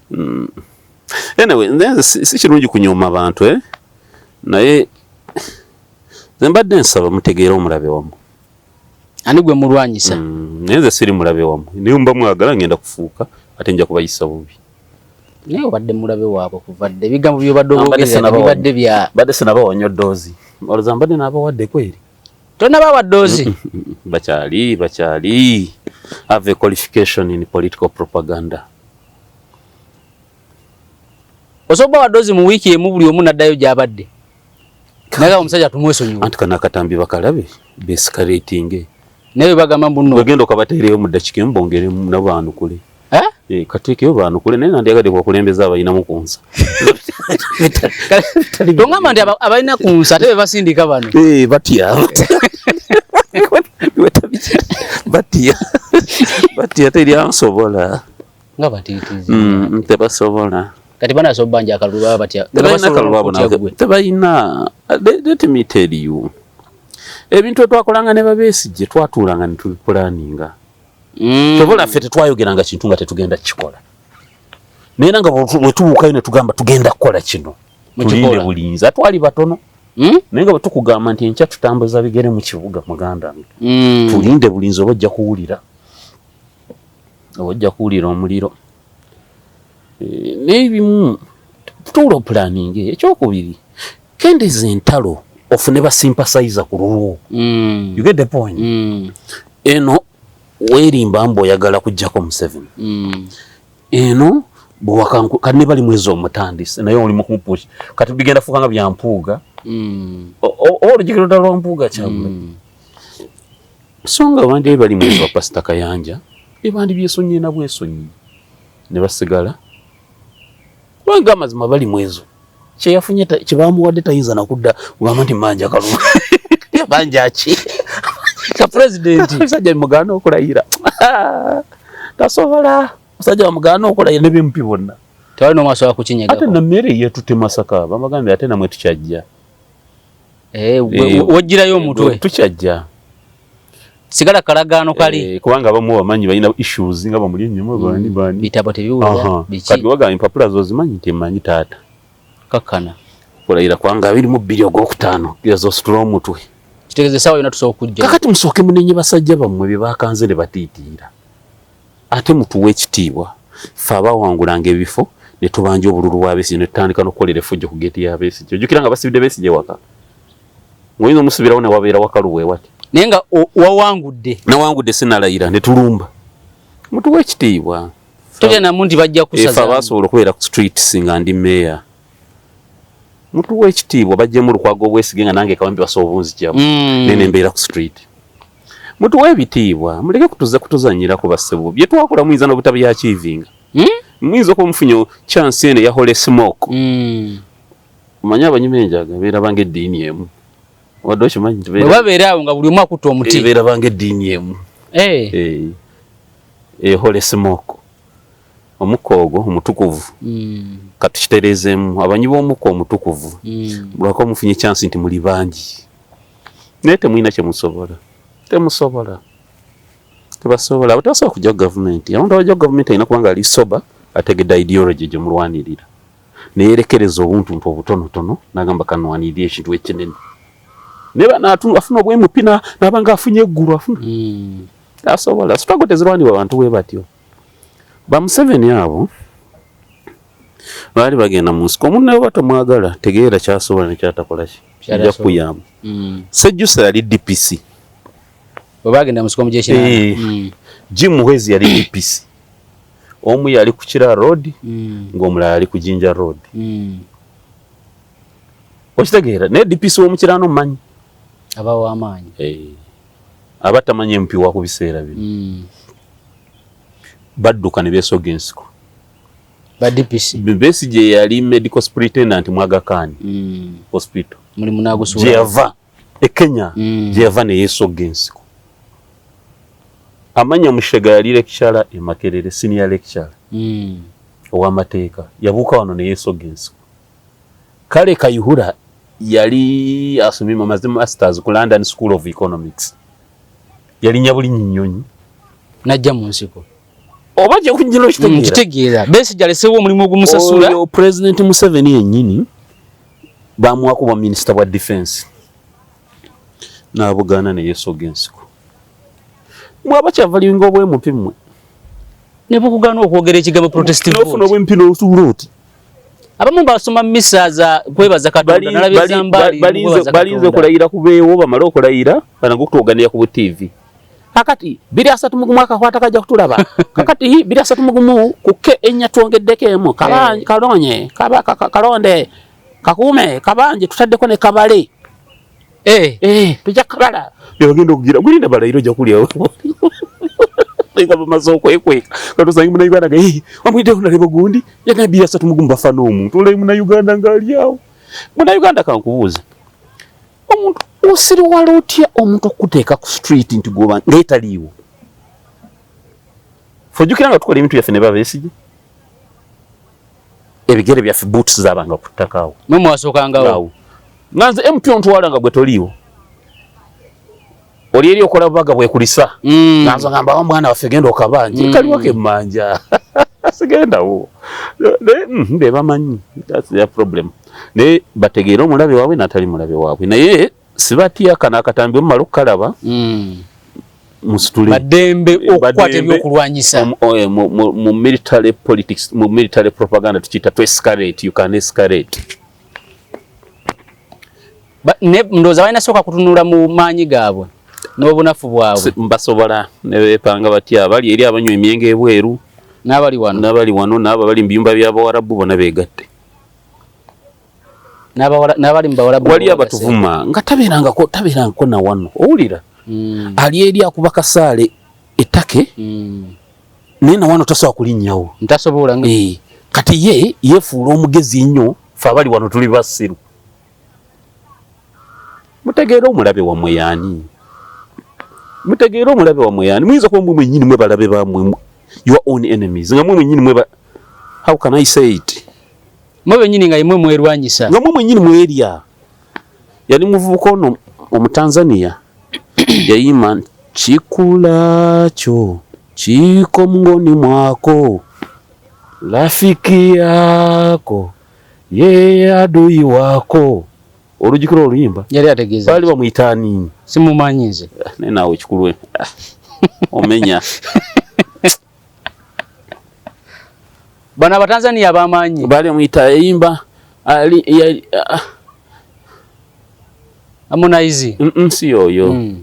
Anyway, si kirungi kunyoma abantu naye zembadde nsaba mutegeera omulabe wamu ani gwe mulwanyisa neze siri mulabe wamu niyo mba mwagala ngenda kufuuka ate nja kubayisa bubi naye obadde mulabe waabo kuvadde ebigambo byobadde obogerera bibadde bya badde sinabawonya ddoozi oloza mbadde n'abawadde kweri tonabawa ddoozi bakyali have a qualification in political propaganda osobola wadoozi mu wiiki emu buli omu naddayo gy'abadde naye omusajja tumwesonyiwa anti kana akatambi bakalabe bescalating naye bagamba mbuno bagenda okabateereyo mu ddakiika emu bongeremu nabaanukule kateekeyo baanukule naye nandyagadde kwakulembeza abalinamu ku nsa tongamba nti abalina ku nsa ate be basindika bano batya teryansobola nga batiitizi tebasobola kati bana sobanja akalulu baba batya tebayina let me tell you ebintu twakolanga ne babeesije twatuulanga ne tubipulaninga tobola ffe tetwayogeranga kintu nga tetugenda kikola naye nga bwe tubuukayo ne tugamba tugenda kukola kino tulinde bulinzi atwali batono naye nga bwe tukugamba nti enkya tutambuza bigere mu kibuga muganda tulinde bulinzi oba ojja kuwulira omuliro n'ebimu tutuula planning ekyokubiri kendeza entalo ofune basympathizer ku lulwo you get the point eno weerimba mbu oyagala kujjako Museveni eno kati ne bali mwezi omutandise naye oli mukumupushi kati bigenda fukanga bya mpuuga olugikiro ddala mpuuga kyabwe so nga abandi bali mwezi wa Pasita Kayanja ebandi byesonyiye na bwesonyiye ne basigala kubanga amazima bali mwezo kyeyafunye kyebamuwadde tayinza nakudda kubanga nti manja kalulu yabanja ki ka president musajja mugano okulayira tasobola musajja wamugano okulayira ne bimpi bonna tewali n'omwaso wa kukinyega ate na mmere yeetute Masaka bamagambye ate namwe tukyajja wojjirayo omutwe tukyajja sigala kalagaano kali kubanga abamu bamanyi balina issues nga bamuli ennyuma bani bitabo tebiwuula biki kati wagamba empapula zo zimanyi temanyi taata kakkana kulayira kwanga 22 Ogwokutaano yazositula omutwe kitegeeza sawa yona tusooka kujja kakati musooke munenye basajja bammwe bye bakanze ne batiitiira ate mutuwe ekitiibwa ffe abawangulanga ebifo ne tubanja obululu bwa Besigye ne tutandika n'okukolera effujjo ku geeti ya Besigye ojjukira nga basibidde Besigye waka ng'oyinza omusibirawo ne wabeera wakaluwe wati naye nga wawangudde sinalayira ne tulumba mutuwe ekitiibwa tolya namu nti bajja kusaza efe abasobola okubeera ku street singa ndi meeya mutuwe ekitiibwa bajjemu Lukwago Obwesige nga nange kawambi basobola obunzijamu nene mbeera ku street mutuwe ebitiibwa muleke kutuzanyira ku bassebo bye twakola muyinza n'obutabyachivinga muyinza okuba mufunye chance ene ya Holy Smoke manya abanyume enjaga beera bange eddiini emu wadde okimanyi babeera awo nga buli omu akutta omuti beera bange eddiini emu Holy Smoke omukoogo omutukuvu katukitereezemu abanyi b'omukka omutukuvu lwako mufunye chance nti muli bangi naye temulina temusobola tebasobola abatasobola kujja gavumenti abantu abajja gavumenti alina kubanga ali soba ategedde ideology gye mulwanirira neyerekereza obuntuntu obutonotono n'agamba kanwanirira ekintu ekinene naye afuna obwemupi n'abanga afunye eggulu asobola struggle tezirwanibwa abantu bwe batyo ba Museveni abo baali bagenda mu nsiko omuntu naye batamwagala tegeera kyasobola nekyatakola kijja kuyamba Sejjusa yali DPC bagenda mu nsiko mu jeshi Jim Muhwezi yali DPC omu yali ku Kira Road ng'omulala yali ku Jinja Road okitegeera naye DPC w'omukirano mmanyi abawo amaanyi abatamanyi MP wa ku biseera bino badduka ne beesoga ensiko ba DPC Besigye yali medical superintendent mu Aga Khan hospital muri munagusura Jeva Kenya Jeva ne yeesoga ensiko amanya Mushega yali lecturer e Makerere senior lecturer ow'amateeka yabuuka wano ne yeesoga ensiko kale Kayihura yali asomye masters ku London School of Economics yali nyabuli nnyonyi najja mu nsiko oba je kunjira kitegeera Besigye alesewo omulimu ogumusasula oyo President Museveni yennyini bamuwa kuba Minister wa Defense n'abugaana ne yeesoga ensiko mwaba kyavalinga obwemupi mmwe ne bukugaana okwogera ekigambo protestive vote n'ofuna obwempi n'otuula oti abamu basoma misa za kwebaza Katonda nalabeza mbali balinze kulayira kubeewo bamala okulayira banange okutuoganira ku TV kakati 230 mwaka kwata kajja kutulaba kakati 230 kuke enya twongeddeko emu kalonye kalonde kakume kabanje tutaddeko ne kabale tujja kalala bagenda okugira gulinda balayiro ojja kulyawo bamaze okwekweka katusangi munauganda wamwite kunaleba gundi yagambira 230 bafana omuntu olai munauganda ng'aliawo munauganda kankubuuza omuntu osiriwala otya omuntu okuteeka ku street nti goba ng'etaliiwo fojjukira nga tukola ebintu byaffe ne Besigye ebigere byaffe boots zaabanga ku ttaka awo mwasookangawo nganze MP ontwala nga gwe toliiwo oli eri okola baga bwekulisa nanzo ngamba omwana waffe genda okabanje kaliwo ke mmanja sigendawo nde bamanyi that's their problem ne bategeera omulabe waabwe n'atali mulabe waabwe naye sibatya kana akatambi omumala okukalaba musitule badembe okukwata ebyokulwanyisa mu military politics mu military propaganda tukiyita to escalate you can escalate ndowooza balina sooka kutunula mu maanyi gaabwe n'obunafu bwabwe mbasobola ne beepanga batya abali eri abanywa emyenge ebweru n'abali wano n'abo bali mu biyumba by'Abawarabu bonna beegatte n'abali mu Bawarabu wali abatuvuma nga tabeerangako na wano owulira ali eri akuba kasaale ettake naye na wano tasobola kulinnyawo ntasobola kati yeefuula omugezi nnyo fe abali wano tuli basiru mutegeera omulabe wammwe yaani muyinza kuba mwe mwennyini mwe balabe bamwe your own enemies nga mwe mwennyini how can I say it mwe bennyini nga imwe mwerwanyisa nga mwe mwennyini mwerya yali muvubuka ono Omutanzania yayima chikulacho chiko mngoni mwako rafiki yako ye adui wako olujikiro oluyimba yali ategeeza bali bamuyitaani simumanyize naye naawe ekikulu omenya bano Abatanzania bamaanyi bali bamuyita yayimba Harmonize si oyo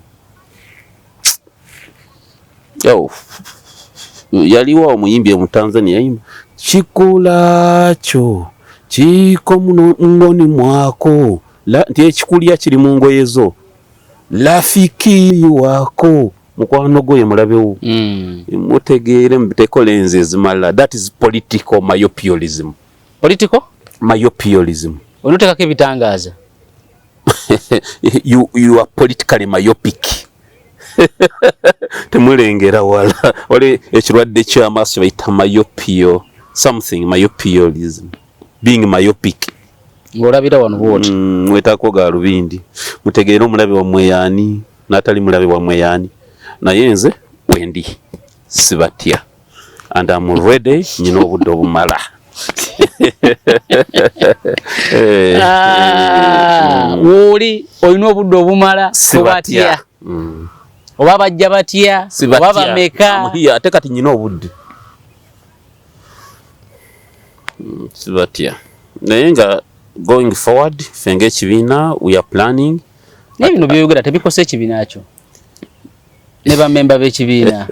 yaliwo omuyimbi Omutanzania yayimba chikulacho chiko mngoni mwako nti ekikulya kiri mu ngoye zo rafiki wako mukwano gwe mulabewo mutegeere mubiteeko lenses zimala that is political myopiolism onotekako ebitangaaza you are politically myopic temulengera wala wale ekirwadde ky'amaaso bayita myopiolism being myopic ng'olabira wano bwoti mwetaako ga lubindi mutegeere omulabe wammwe yaani n'atali mulabe wammwe yaani naye nze wendi sibatya and I'm ready nyina obudde obumala woli olina obudde obumala sibatya oba bajja batya oba bameka ate kati nyina obudde sibatya naye nga going forward fenge ekibiina we are planning naye bino byoyogera tebikosa ekibiina kyo ne bamemba b'ekibiina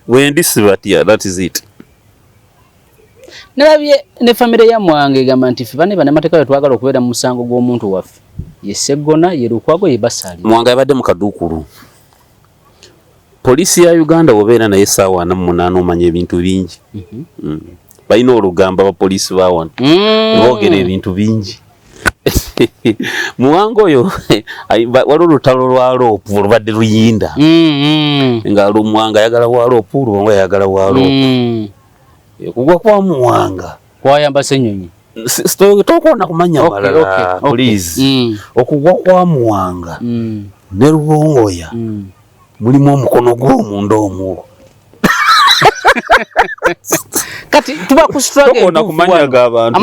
wendi sibatya that is it. Nalabye ne famire ya Mwange egamba nti ffe bane bannamateeka bwe twagala okubeera mu musango gw'omuntu waffe ye Sseggona ye Lukwago ye Basaali. Mwange abadde mu kaduukulu. Poliisi ya Uganda wobeera naye essaawa 48 omanya ebintu bingi. Balina olugamba abapoliisi ba wano boogera ebintu bingi. Muwanga oyo waliwo olutalo lwa loopu olubadde luyinda nga Muwanga ayagala wa loopu Luwanga ayagala wa loopu kugwa kwa Muwanga kwayamba Ssenyonyi tokoona kumanya malala please okugwa kwa Muwanga ne Luwongoya mulimu omukono gw'omunda omwo kati tuba ku struggle ntuufu kumanya g'abantu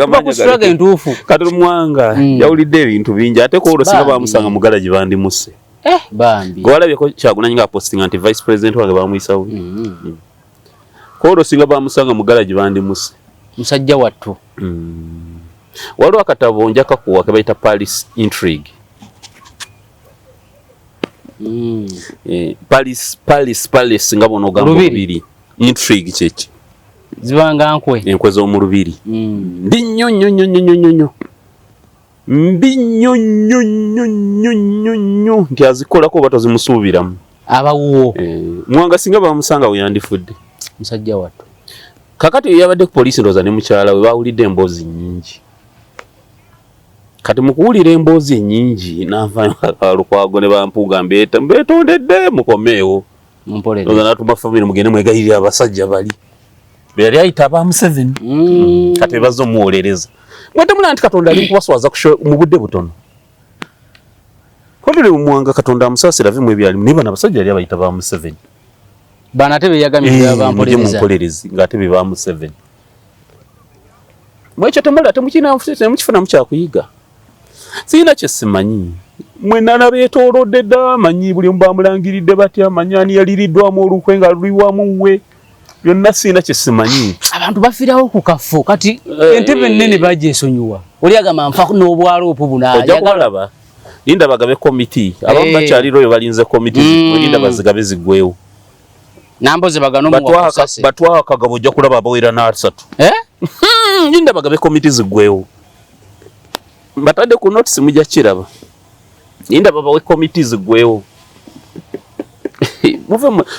tuba ku struggle ntuufu kati Muwanga yawulidde ebintu bingi ate ko olwo singa bamusanga mu galaji bandimuse bambi gwalabyeko Kyagulanyi nga postinga nti vice president wange bamwisawo ko olwo singa bamusanga mu galaji bandimuse musajja wattu waliwo akatabo njaka kuwa ke bayita Paris Intrigue Paris nga bono gamba lubiri Intrigue kyeki zibanga enkwe z'omu lubiri ndi nnyo nti azikolako oba tozimusuubiramu abawuwo Muwanga singa bamusanga we yandifudde musajja wattu kakati yabadde ku poliisi ndooza ne mukyala we bawulidde emboozi nnyingi kati mu kuwulira emboozi ennyingi n'avaayo Lukwago ne bampuuga mbeetondedde mukomeewo ndooza n'atuma famire mugende mwegayirira abasajja bali be yali ayita aba Museveni kati bazze omuwolereza mwetemula nti Katonda ali kubaswaza mu budde butono kodole Muwanga Katonda amusaasira avemu ebyalimu naye bano abasajja yali abayita ba Museveni bana ate beyagamira bampolereza ng'ate be ba Museveni mwekyo temukifuna mukyakuyiga sirina kye simanyi mwe nalaba etoolodde dda manyi buli omu bamulangiridde batya manyi ani yaliriddwamu olukwe nga luli wamuwe byonna sirina kye simanyi abantu bafiirawo ku kafo kati entebe ennene bagyesonyiwa oli agamba nfa n'obwaloopu buno ojja kulaba linda bagabe komiti abamu bakyalira oyo balinze komiti linda bazigabe ziggwewo namboze bagano batwaha akagabo ojja kulaba abawera n'asatu linda bagabe komiti ziggwewo batadde ku notisi mujja kiraba linda babawe komiti ziggwewo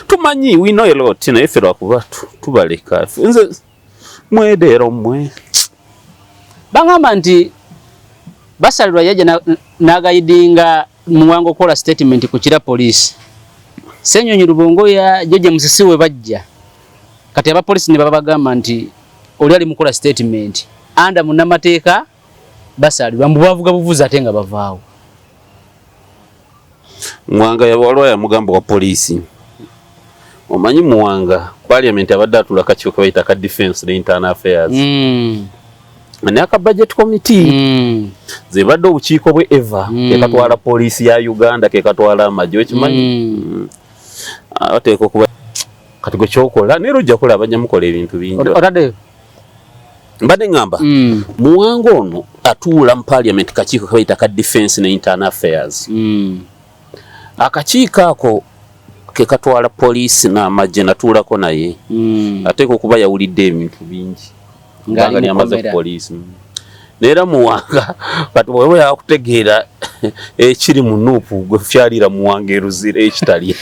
tumanyi we know a lot naye ffe lwakuba tubaleka nze mwedeero mmwe bagamba nti basalirwa yajja n'agayidinga Muwanga okukola statement ku kira poliisi Ssenyonyi Lubongoya George Musisi we bajja kati abapoliisi ne babagamba nti oli ali mukola statement anda munnamateeka basalirwa mbu bavuga buvuzi ate nga bavaawo Muwanga yawalwa ya mugambo wa poliisi omanyi Muwanga parliament abadde atula kakiiko ke bayita ka defense ne internal affairs ne aka budget committee zebadde obukiiko bwe eva kekatwala poliisi ya Uganda kekatwala amagye wekimanyi ateeka okuba kati gwe kyokola neero ojja kola bajja mukola ebintu bingi otadde mbadde ngamba Muwanga ono atuula mu parliament kakiiko ke bayita ka defense ne internal affairs akakiiko ako kekatwala poliisi n'amagye natuulako naye ateeka okuba yawulidde ebintu bingi nga nyamaze ku poliisi neera Muwanga kati bweba yakutegeera ekiri mu nuupu gwe fyalira Muwanga eruzire ekitali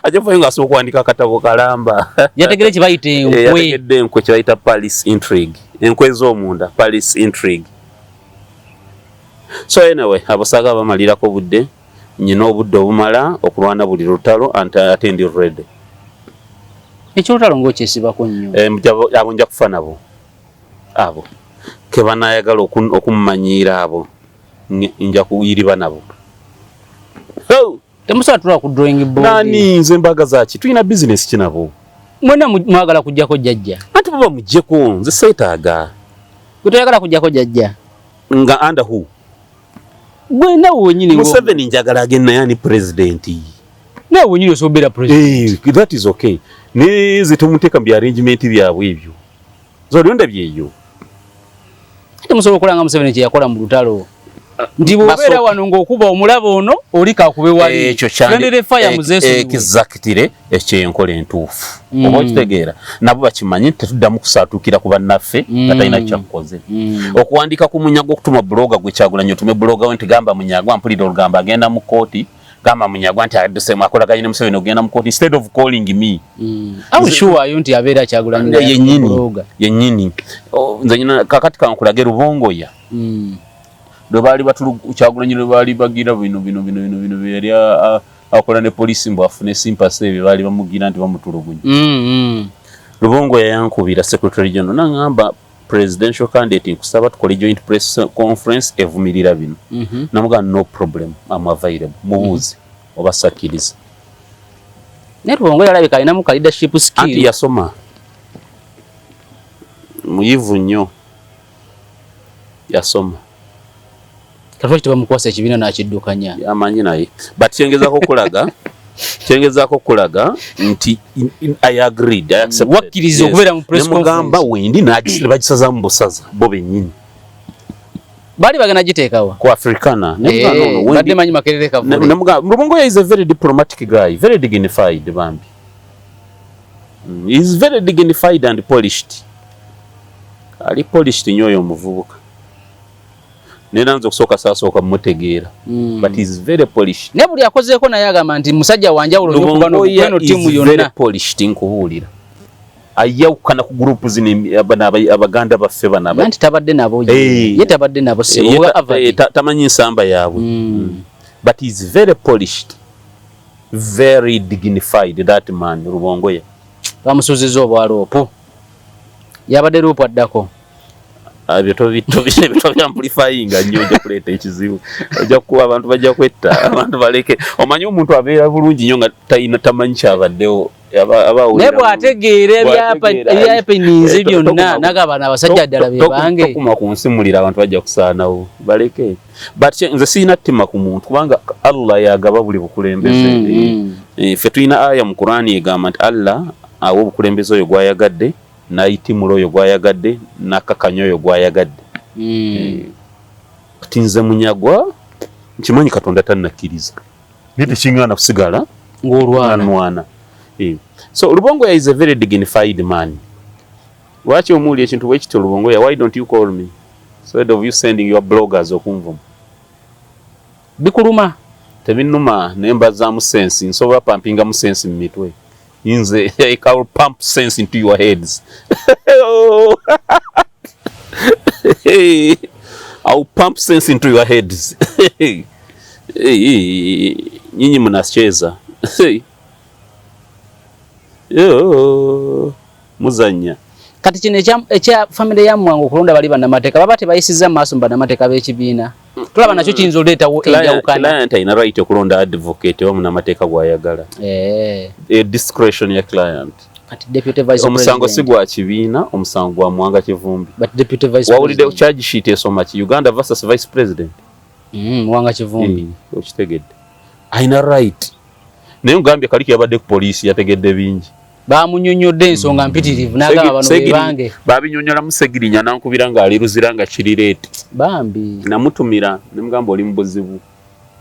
ajja kufayo ng'asobola okuwandika akatabo kalamba yategere kye bayita enkwe yategedde enkwe kye bayita Paris Intrigue enkwezo omunda Paris intrigue. So anyway abasaga bamalirako budde nyina obudde obumala okulwana buli lutalo ate ndi ready. Ekyolutalo ng'okyesibako nnyo. Abo nja kufa nabo abo ke banayagala okummanyiira abo nja kuyiriba nabo. Temusobola tulwa ku drawing board. Nani nze mbaga zaki tulina business kinabo. Mwena mwagala kujjako jjajja. Ati baba mujjeko nze seetaaga. Kutayagala kujjako jjajja. Nga under who? Gwe nawe wenyini ngo. Museveni njagala agenda yani president. Nawe wenyini osobera president. That is okay. Nezi tumuteeka mu arrangement byabwe ebyo. Zolonda byeyo. Ate musobola okulanga Museveni kye yakola mu lutalo. Ndi bobera wano ng'okuba omulabo ono oli kakube wali. Ekyo kyandire fire muzeso. Exactly ekyenkola entuufu. Oba okitegeera nabo bakimanyi tetuddamu kusaatukira ku bannaffe nga talina kyakukoze. Okuwandika ku munyago okutuma bloga gwe Kyagulanyi otume bloga we nti gamba munyago ampulira olugamba agenda mu kooti gamba munyago nti adusema akolaganye ne Museveni ogenda mu kooti instead of calling me. I'm sure ayo nti abeera Kyagulanyi yennyini. Nze nyina kakati kankulage Rubongoya. Lwe baali Kyagulanyi lwe baali bagira bino yali akola ne poliisi mbu afune sympathy ebyo baali bamugira nti bamutulugunya. Rubongoya yankubira Secretary General nangamba presidential candidate nkusaba tukole joint press conference evumirira bino. Namuga no problem I'm available. Mubuuze oba sakiriza. Ne Rubongoya alabika alina mu leadership skill. Anti yasoma. Muyivu nnyo. Yasoma. Kafaki tebamukwasa ekibiina n'akiddukanya. Amanyi naye. But kyengezako kulaga nti I agreed. I accept. Wakkiriza okubeera mu press conference. Mugamba wendi n'agisira bagisaza mu busaza bo bennyini. Bali bagana giteekawa. Ku Africana. Badde manyi makerere kavule. Rubongoya is a very diplomatic guy. Very dignified bambi. He is very dignified and polished. Ali polished nyoyo omuvubuka. Nenanzo kusooka sasooka mutegeera. But he is very polished. Ne buli akozeeko naye agamba nti musajja wanjawulo n'okubano kweno timu yonna. Very polished nkubuulira. Ayawukana ku group zino abaganda baffe bana. Nanti tabadde nabo ye tabadde nabo sebo avadde. Tamanyi nsamba yaabwe. But he is very polished. Very dignified that man Rubongoya. Bamusuziza obwaloopo. Yabadde loopo addako. Bito amplifying nnyo ojja kuleeta ekizibu. Ojja kuba abantu bajja kwetta abantu baleke. Omanyi omuntu abeera bulungi nnyo nga tamanyi kyabaddewo. Ne bw'ategeera ebyapenize byonna nagabana abasajja ddala be bange. Tokuma kunsimulira abantu bajja kusaanawo. Baleke. But nze siina ttima ku muntu kubanga Allah yagaba buli bukulembeze. Ffe tulina aya mu Qur'ani egamba nti Allah awo obukulembeze oyo gwayagadde. Naitimulo oyo gwayagadde nakakanya oyo gwayagadde. Kati nze munyagwa nkimanyi Katonda tannakkiriza. Nite kingana kusigala ng'olwana. So Rubongoya is a very dignified man. Lwaki omuuli ekintu bwe kityo Rubongoya, why don't you call me? Instead of you sending your bloggers okunvuma. Bikuluma. Tebinnuma nembazaamu sense nsobola pampingamu sense mu mitwe. Inze I will pump sense into your heads. I'll pump sense into your heads. Nyinyi mnacheza. Muzanya. Kati kino ekya family ya Mwango kulonda bali bannamateeka baba tebayisiza maaso bannamateeka b'ekibiina. Tulaba nakyo kiyinza oleetawo enjawukana. Client ayina right okulonda advocate wa munnamateeka gw'ayagala. Discretion ya client. Kati deputy vice president. Omusango si gwa kibiina, omusango gwa Mwanga Kivumbi. But deputy vice president. Wawulidde charge sheet esoma ki Uganda versus vice president. Mwanga Kivumbi. Okitegedde. Ayina right. Naye ngambye kaliki yabadde ku poliisi yategedde bingi. Bamunyonyodde ensonga mpitirivu n'agaba bano bebange. Babinyonyola Musegirinya nankubira ng'ali Luzira nga kirireete. Bambi. Namutumira ne mugamba oli mu buzibu.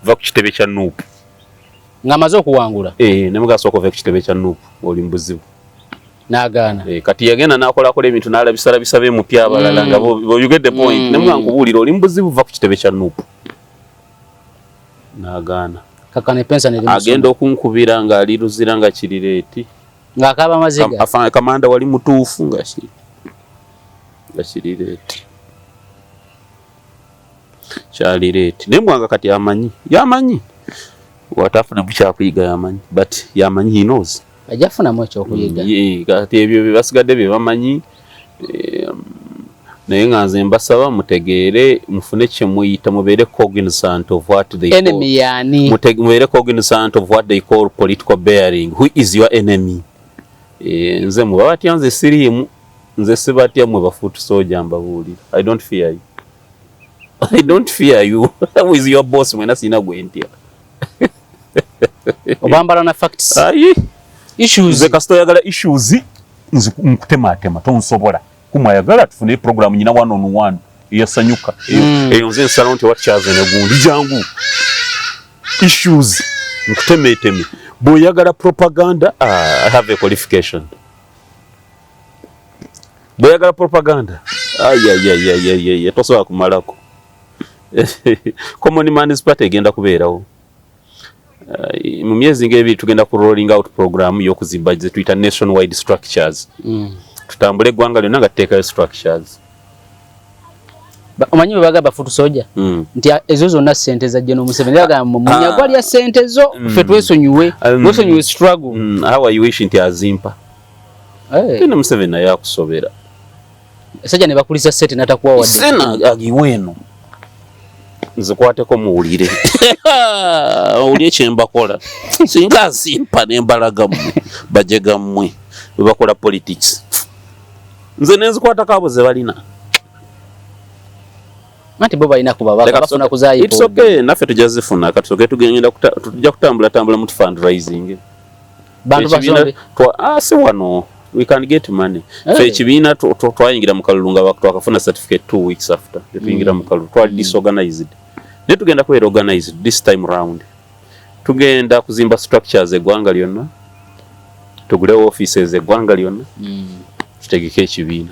Va ku kitebe kya Nuupu. Ng'amaze okuwangula. Ne mugamba sooka ova ku kitebe kya Nuupu oli mu buzibu. N'agaana. Kati yagenda n'akolakola ebintu n'alabisa b'emupya abalala nga bo you get the point. Ne mugamba nkubuulira oli mu buzibu va ku kitebe kya Nuupu. N'agaana. Kakane pensa ne agenda okunkubira ng'ali Luzira nga kirireete. Ng'akaaba amaziga. Kamanda wali mutuufu nga ki. Bashirire Charlirete nemwanga kati yamanyi watafuna bucha kuyiga yamanyi but yamanyi he knows ajafuna mocho kuyiga kati ebyo bibasigadde bye bamanyi naye nganze mbasaba mutegeere mufune kyemuyita mubere cognizant of what they enemy yani mubere cognizant of what they call political bearing. Who is your enemy? Nze mubati nze sirimu nze sibatya mwe bafutu soja mbabulira. I don't fear you. I don't fear you. Who is your boss mwena sina gwentya? Obambala na facts. Ayi. Issues. Nze kasito yagala issues nzi mkutematema tonsobola. Kumwayagala tufune program nyina 1-on-1 yasanyuka. Eyo nze nsala nti watchaze ne gundi jangu. Issues mkutemeteme. Boyagala propaganda, I have a qualification. Boyagala propaganda. Ay tosobola kumalako. Common Man's Party egenda kubeerawo. Mu myezi ng'ebiri tugenda ku rolling out program y'okuzimba ze tuyita nationwide structures. Tutambule eggwanga lyonna nga tuteekayo structures. Omanyi bwe bagamba futu soja nti ezo zonna ssente za General Museveni bagamba Munyagwa lya ssente zo ffe twesonyiwe struggle. How are you wishing nti azimpa? General Museveni naye akusobera. Sajja ne bakulisa ssente natakuwa wadde. Sena agiweno. Nzikwateko muwulire. Owulye kyembakola. Singa azimpa n'embalaga mmwe bajega mmwe bwe bakola politics. Nze nenzikwatako abo ze balina. Mati boba ina kubabaka bafuna kuzayipo. It's okay, naffe tujazifuna katusoke tugenda tujja kutambula mu fundraising. Bantu basombe. Si wano we can get money. Fe kibiina twayingira mu kalulu nga twakafuna certificate 2 weeks after. Tuyingira mu kalulu twali disorganized. Ne tugenda ku organized this time round. Tugenda kuzimba structures eggwanga lyonna. Tugule offices eggwanga lyonna. Tutegeke ekibiina.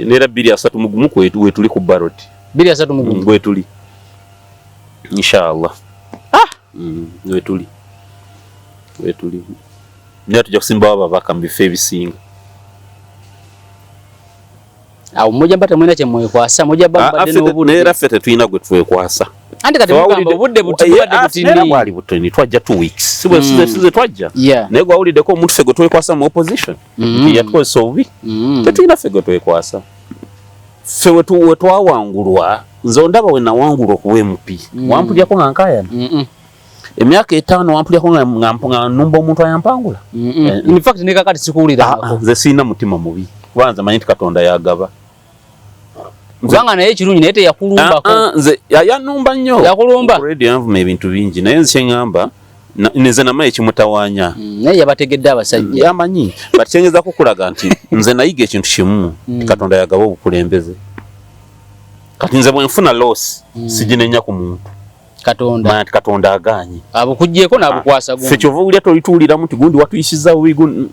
Nera 2-3 mugumu kwetu tuli ku ballot. 2-3 mugumu kwetuli. Inshallah. Wetuli. Nera tujja kusimba ababaka mbife ebisinga. Awo mmoja mbata mwena kye mwekwasa mmoja bamba n'obudde. Nera fete tuyina gwe twekwasa. Andi kati mugamba obudde butibadde butini. Nera bwali butini twajja 2 weeks. Size twajja. Naye gwawuliddeko omuntu ffe gwe twekwasa mu opposition. Yatwesa obubi. Tetuyina ffe gwe twekwasa. Ffe we twawangulwa nze ndaba we nawangulwa okuwa MP. Wampulyako nga nkayana. Emyaka 5 wampulyako nga numba omuntu ayampangula. In fact ne kakati sikuwulira. Nze sina mutima mubi. Kubanza manyi nti Katonda yagaba. Kubanga naye ekirungi naye teyakulumbako. Nze yanumba nnyo. Yakulumba. Already yanvuma ebintu bingi naye nze ngamba nze namaye kimutawanya. Naye yabategedde abasajja. Yamanyi. But kyengeza kukulaga nti nze nayiga ekintu kimu. Katonda yagaba obukulembeze. Kati nze bwe nfuna loss siginenya ku muntu. Katonda aganye. Abukujjeko n'abukwasa gundi. Ffe kyova ulya tolituuliramu nti gundi watuyisiza wigu.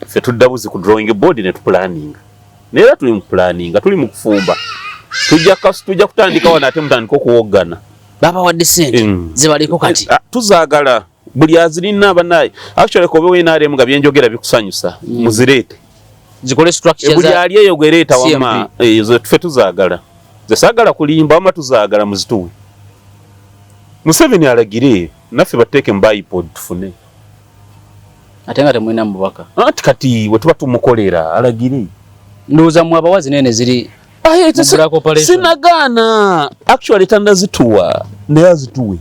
Ffe tudda buzi ku drawing board ne tupulaninga. Nera tuli mu planning, tuli mu kufumba. Tujja kutandika wana ate mutandika okuwoggana. Baba wadde ssente zibaliko kati. Tuzaagala buli azirina abanaye. Actually ko bewe naale mu gabyenjogera bikusanyusa. Muzirete. Zikole structures. Buli ali eyo gwereta wama ezo tufe tuzaagala. Ze saagala kulimba ama tuzaagala muzituwe. Museveni alagire naffe bateeke mu iPod tufune. Ate nga temwina mubaka. Kati we tuba tumukolera alagire. Ndoza mu abawazi nene ziri sinagaana actually tandazituwa naye azituwe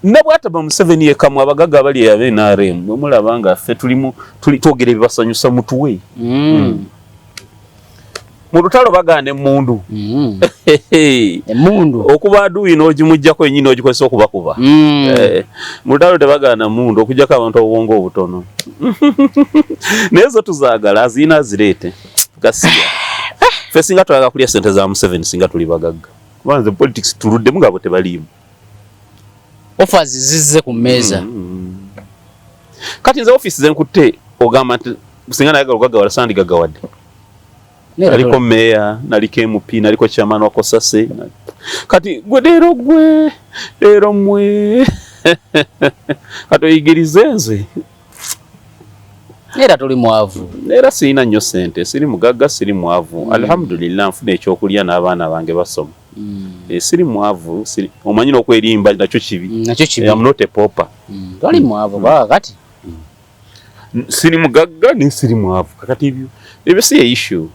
ne bwataba Museveni yekamu abagaga bali yabe NRM mulaba nga ffe twogera ebibasanyusa mutuwe mu lutalo bagaana emmundu emmundu okuba aduyi n'ogimujjako ennyini ogikozesa okubakuba mu lutalo tebagaana emmundu okujjako abantu obwongo obutono naye zo tuzaagala azina azireete gasiya ffe singa twalaga kulya ssente za Museveni singa tuli bagagga kubanze politics tuluddemu ngabo tebaliimu offers zizze ku mmeeza kati nze office zenkutte ogamba nti singa nayaga lugagga sandi gaggawadde naliko meya naliko MP naliko chairman wa Kosase kati gwe leero mwe kati oyigirize nze era tuli mwavu era sirina nnyo sente siri mugagga siri mwavu alhamdulillah nfuna ekyokulya n'abaana bange basoma siri mwavu omanyi n'okwerimba nakyo kibi I'm not a pauper toli mwavu kati siri mugagga ni siri mwavu kakati ebyo si issue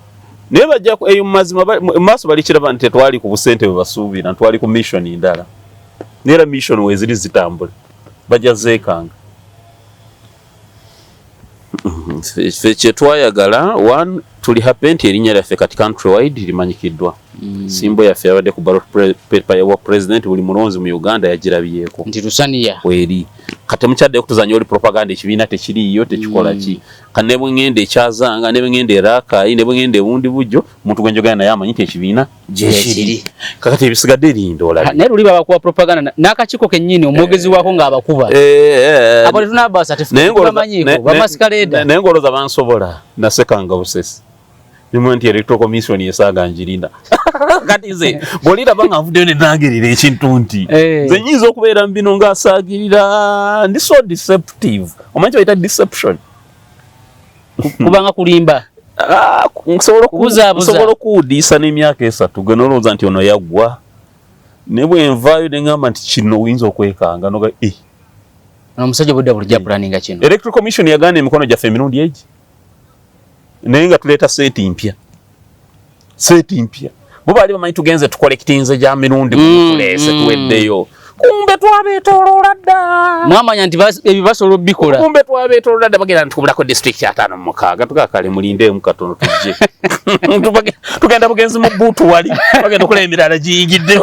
naye bajja eyo mazima maaso balikiraba nti twali ku busente bwe basuubira twali ku mission ndala neera mission weziri zitambula bajja zeekanga ffe twayagala one tuli happy nti erinnya lyaffe kati countrywide limanyikiddwa simbo yaffe yabadde ku ballot paper ya president buli mulonzi mu Uganda yagirabyeko nti tusaniya weri kati mukyadde okutuzanya oli propaganda ekibiina tekiriyo tekikola ki kandi ne bwe ngende ekyazanga ne bwe ngende Rakai ne bwe ngende bundi bujjo muntu gwenjogana naye amanyi ekibina gyekiri kakati ebisigadde erindola naye luli babakuwa propaganda n'akakiiko kennyini omwogezi waako ng'abakuba abo tetunaba certificate bamanyiko bamasikaleda naye ngoloza bansobola nasekanga busesi nimwe nti electoral commission yesaaga njirinda kati nze bw'oliraba nga nvuddeyo ne nangirira ekintu nti nze nnyinza okubeera mu bino ng'asaagirira ndi so deceptive omanyi bayita deception kubanga kulimba nsobola okuwudiisa n'emyaka 3 gwe nolowooza nti ono yaggwa ne bwe nvaayo ne ngamba nti kino oyinza okwekanga noga omusajja budde bulijja planinga kino electoral commission yagaana emikono gyaffe emirundi egi naye nga tuleeta seeti mpya bo baali bamanyi tugenze tukolektinze gya mirundi tuleese tuweddeyo kumbe twabeetooloola dda mwamanya nti ebyo basobola obbikola kumbe twabeetooloola dda bagenda ntukubulako district 5 tukakale mulindeemu katono tujje tugenda bugenzi mu bbuutu wali bagenda okola emirala giyingidde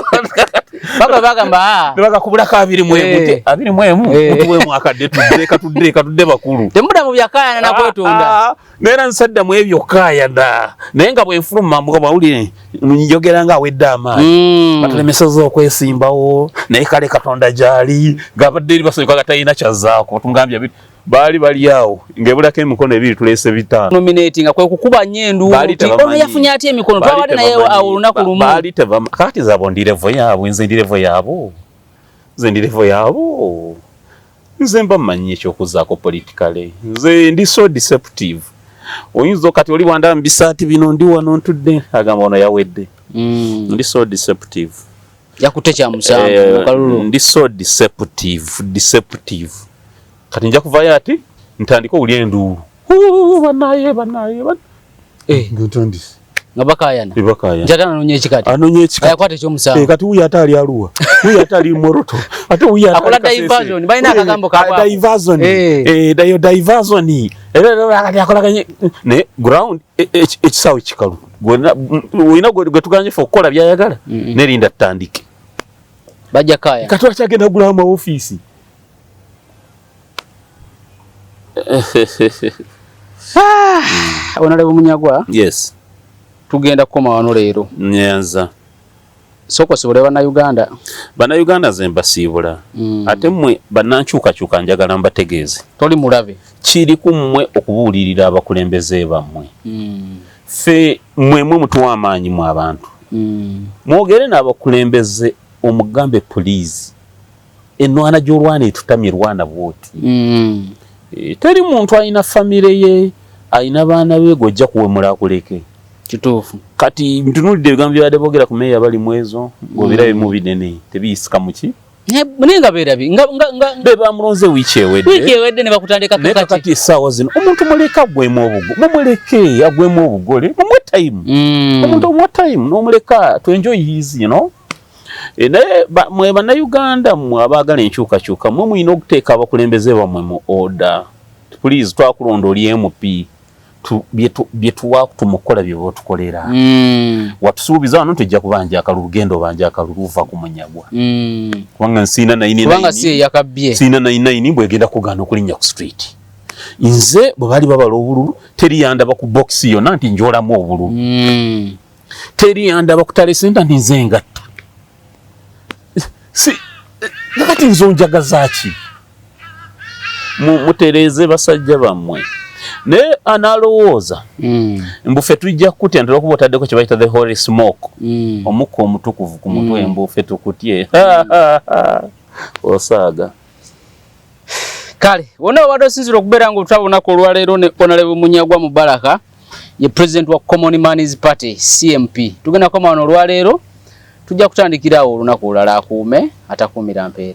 bagamba nebagakubulako 21 mutuwemu akadde tudde bakulu temuda mu byakaayana nakwetonda neera nsadda mu ebyo kaayana naye nga bwenfuluma mbuga bwawulire njogera nga awedde amaanyi batulemeseza okwesimbawo naye kale katonda gyali ng'abadde eri basonyikaa gatalina kyazzaako tungambye baali bali awo ng'ebulako emikono 2 tuleese 5 nominating kwe kukuba nnyo ono yafunye atya emikono twawadde naye awo olunaku lumu baali kakati zabo ndirevo yaabwe nze ndirevo yaabo nze mba mmanyi ekyokuzaako politically nze ndi so deceptive oyinza kati oli wandaba mu bisaati bino ndi wano ntudde agamba ono yawedde ndi so deceptive yakutte kya musanvu mukalulu ndi so deceptive kati nja kuvayo ati ntandika owulya enduulu banaye ngentandise nga bakayana njagala anonye ekikati ayakwata ekyomusanvu kati wuyo ate ali aluwa wuyo ate ali moroto ate wuyo akola diversion balina akagambo kabwa diversion era kati akolaganye ne ground ekisaawe kikalu olina gwe tuganye fe okukola byayagala nerinda tutandike bajja kaya kati wakyagenda gulawo mu ofiisi Honorable Munyagwa yes tugenda kukoma wano leero nyanza soko sibule bana Uganda zembasiibula ate mmwe bannankyukakyuka njagala mbategeeze toli mulabe kiri ku mmwe okubuulirira abakulembeze bammwe ffe mwemwe mutuwa amaanyi mu abantu mwogere n'abakulembeze omugambe please enwana gy'olwana etutamye rwana bwoti teri muntu alina famire ye alina baana be gojja kuwemula akuleke kituufu kati ntunulidde ebigambo byabadde boogera ku meeya bali mu ezo ng'obirabe mu binene tebiyisika mu ki nga beerabi be bamulonze wiiki ewedde ne bakutandika kati essaawa zino omuntu muleka agwemu obugo mumuleke agwemu obugole mumwe time omuntu omuwa time n'omuleka to enjoy his naye mwe bannayuganda mmwe abaagala enkyukakyuka mmwe mulina okuteeka abakulembeze bammwe mu order please twakulonda oli MP byetuwa tumukola bye botukolera watusuubiza wano tujja kubanja akalulu gendo banja akalulu uva ku Munyagwa kubanga nsina 99 bwegenda kugaana okulinnya ku street nze bwe bali babala obululu teri yandaba ku box yonna nti njolamu obululu teri yandaba ku tale senta nti nze ngatta nakati nzo njagazaaki mutereeze basajja bammwe ne analowooza mbufe tujja kutya ntera okuba otaddeko kye bayita the holy smoke omukka omutukuvu ku mutwe mbufe tukutye osaaga Kale wona wado sinziro okubeera nga twabonako olwaleero ne Honorable Munyagwa Mubaraka ye president wa Common Man's Party CMP. Tugenda kwa maano olwaleero tujja kutandikirawo olunaku olulala akuume atakuumira mpeera.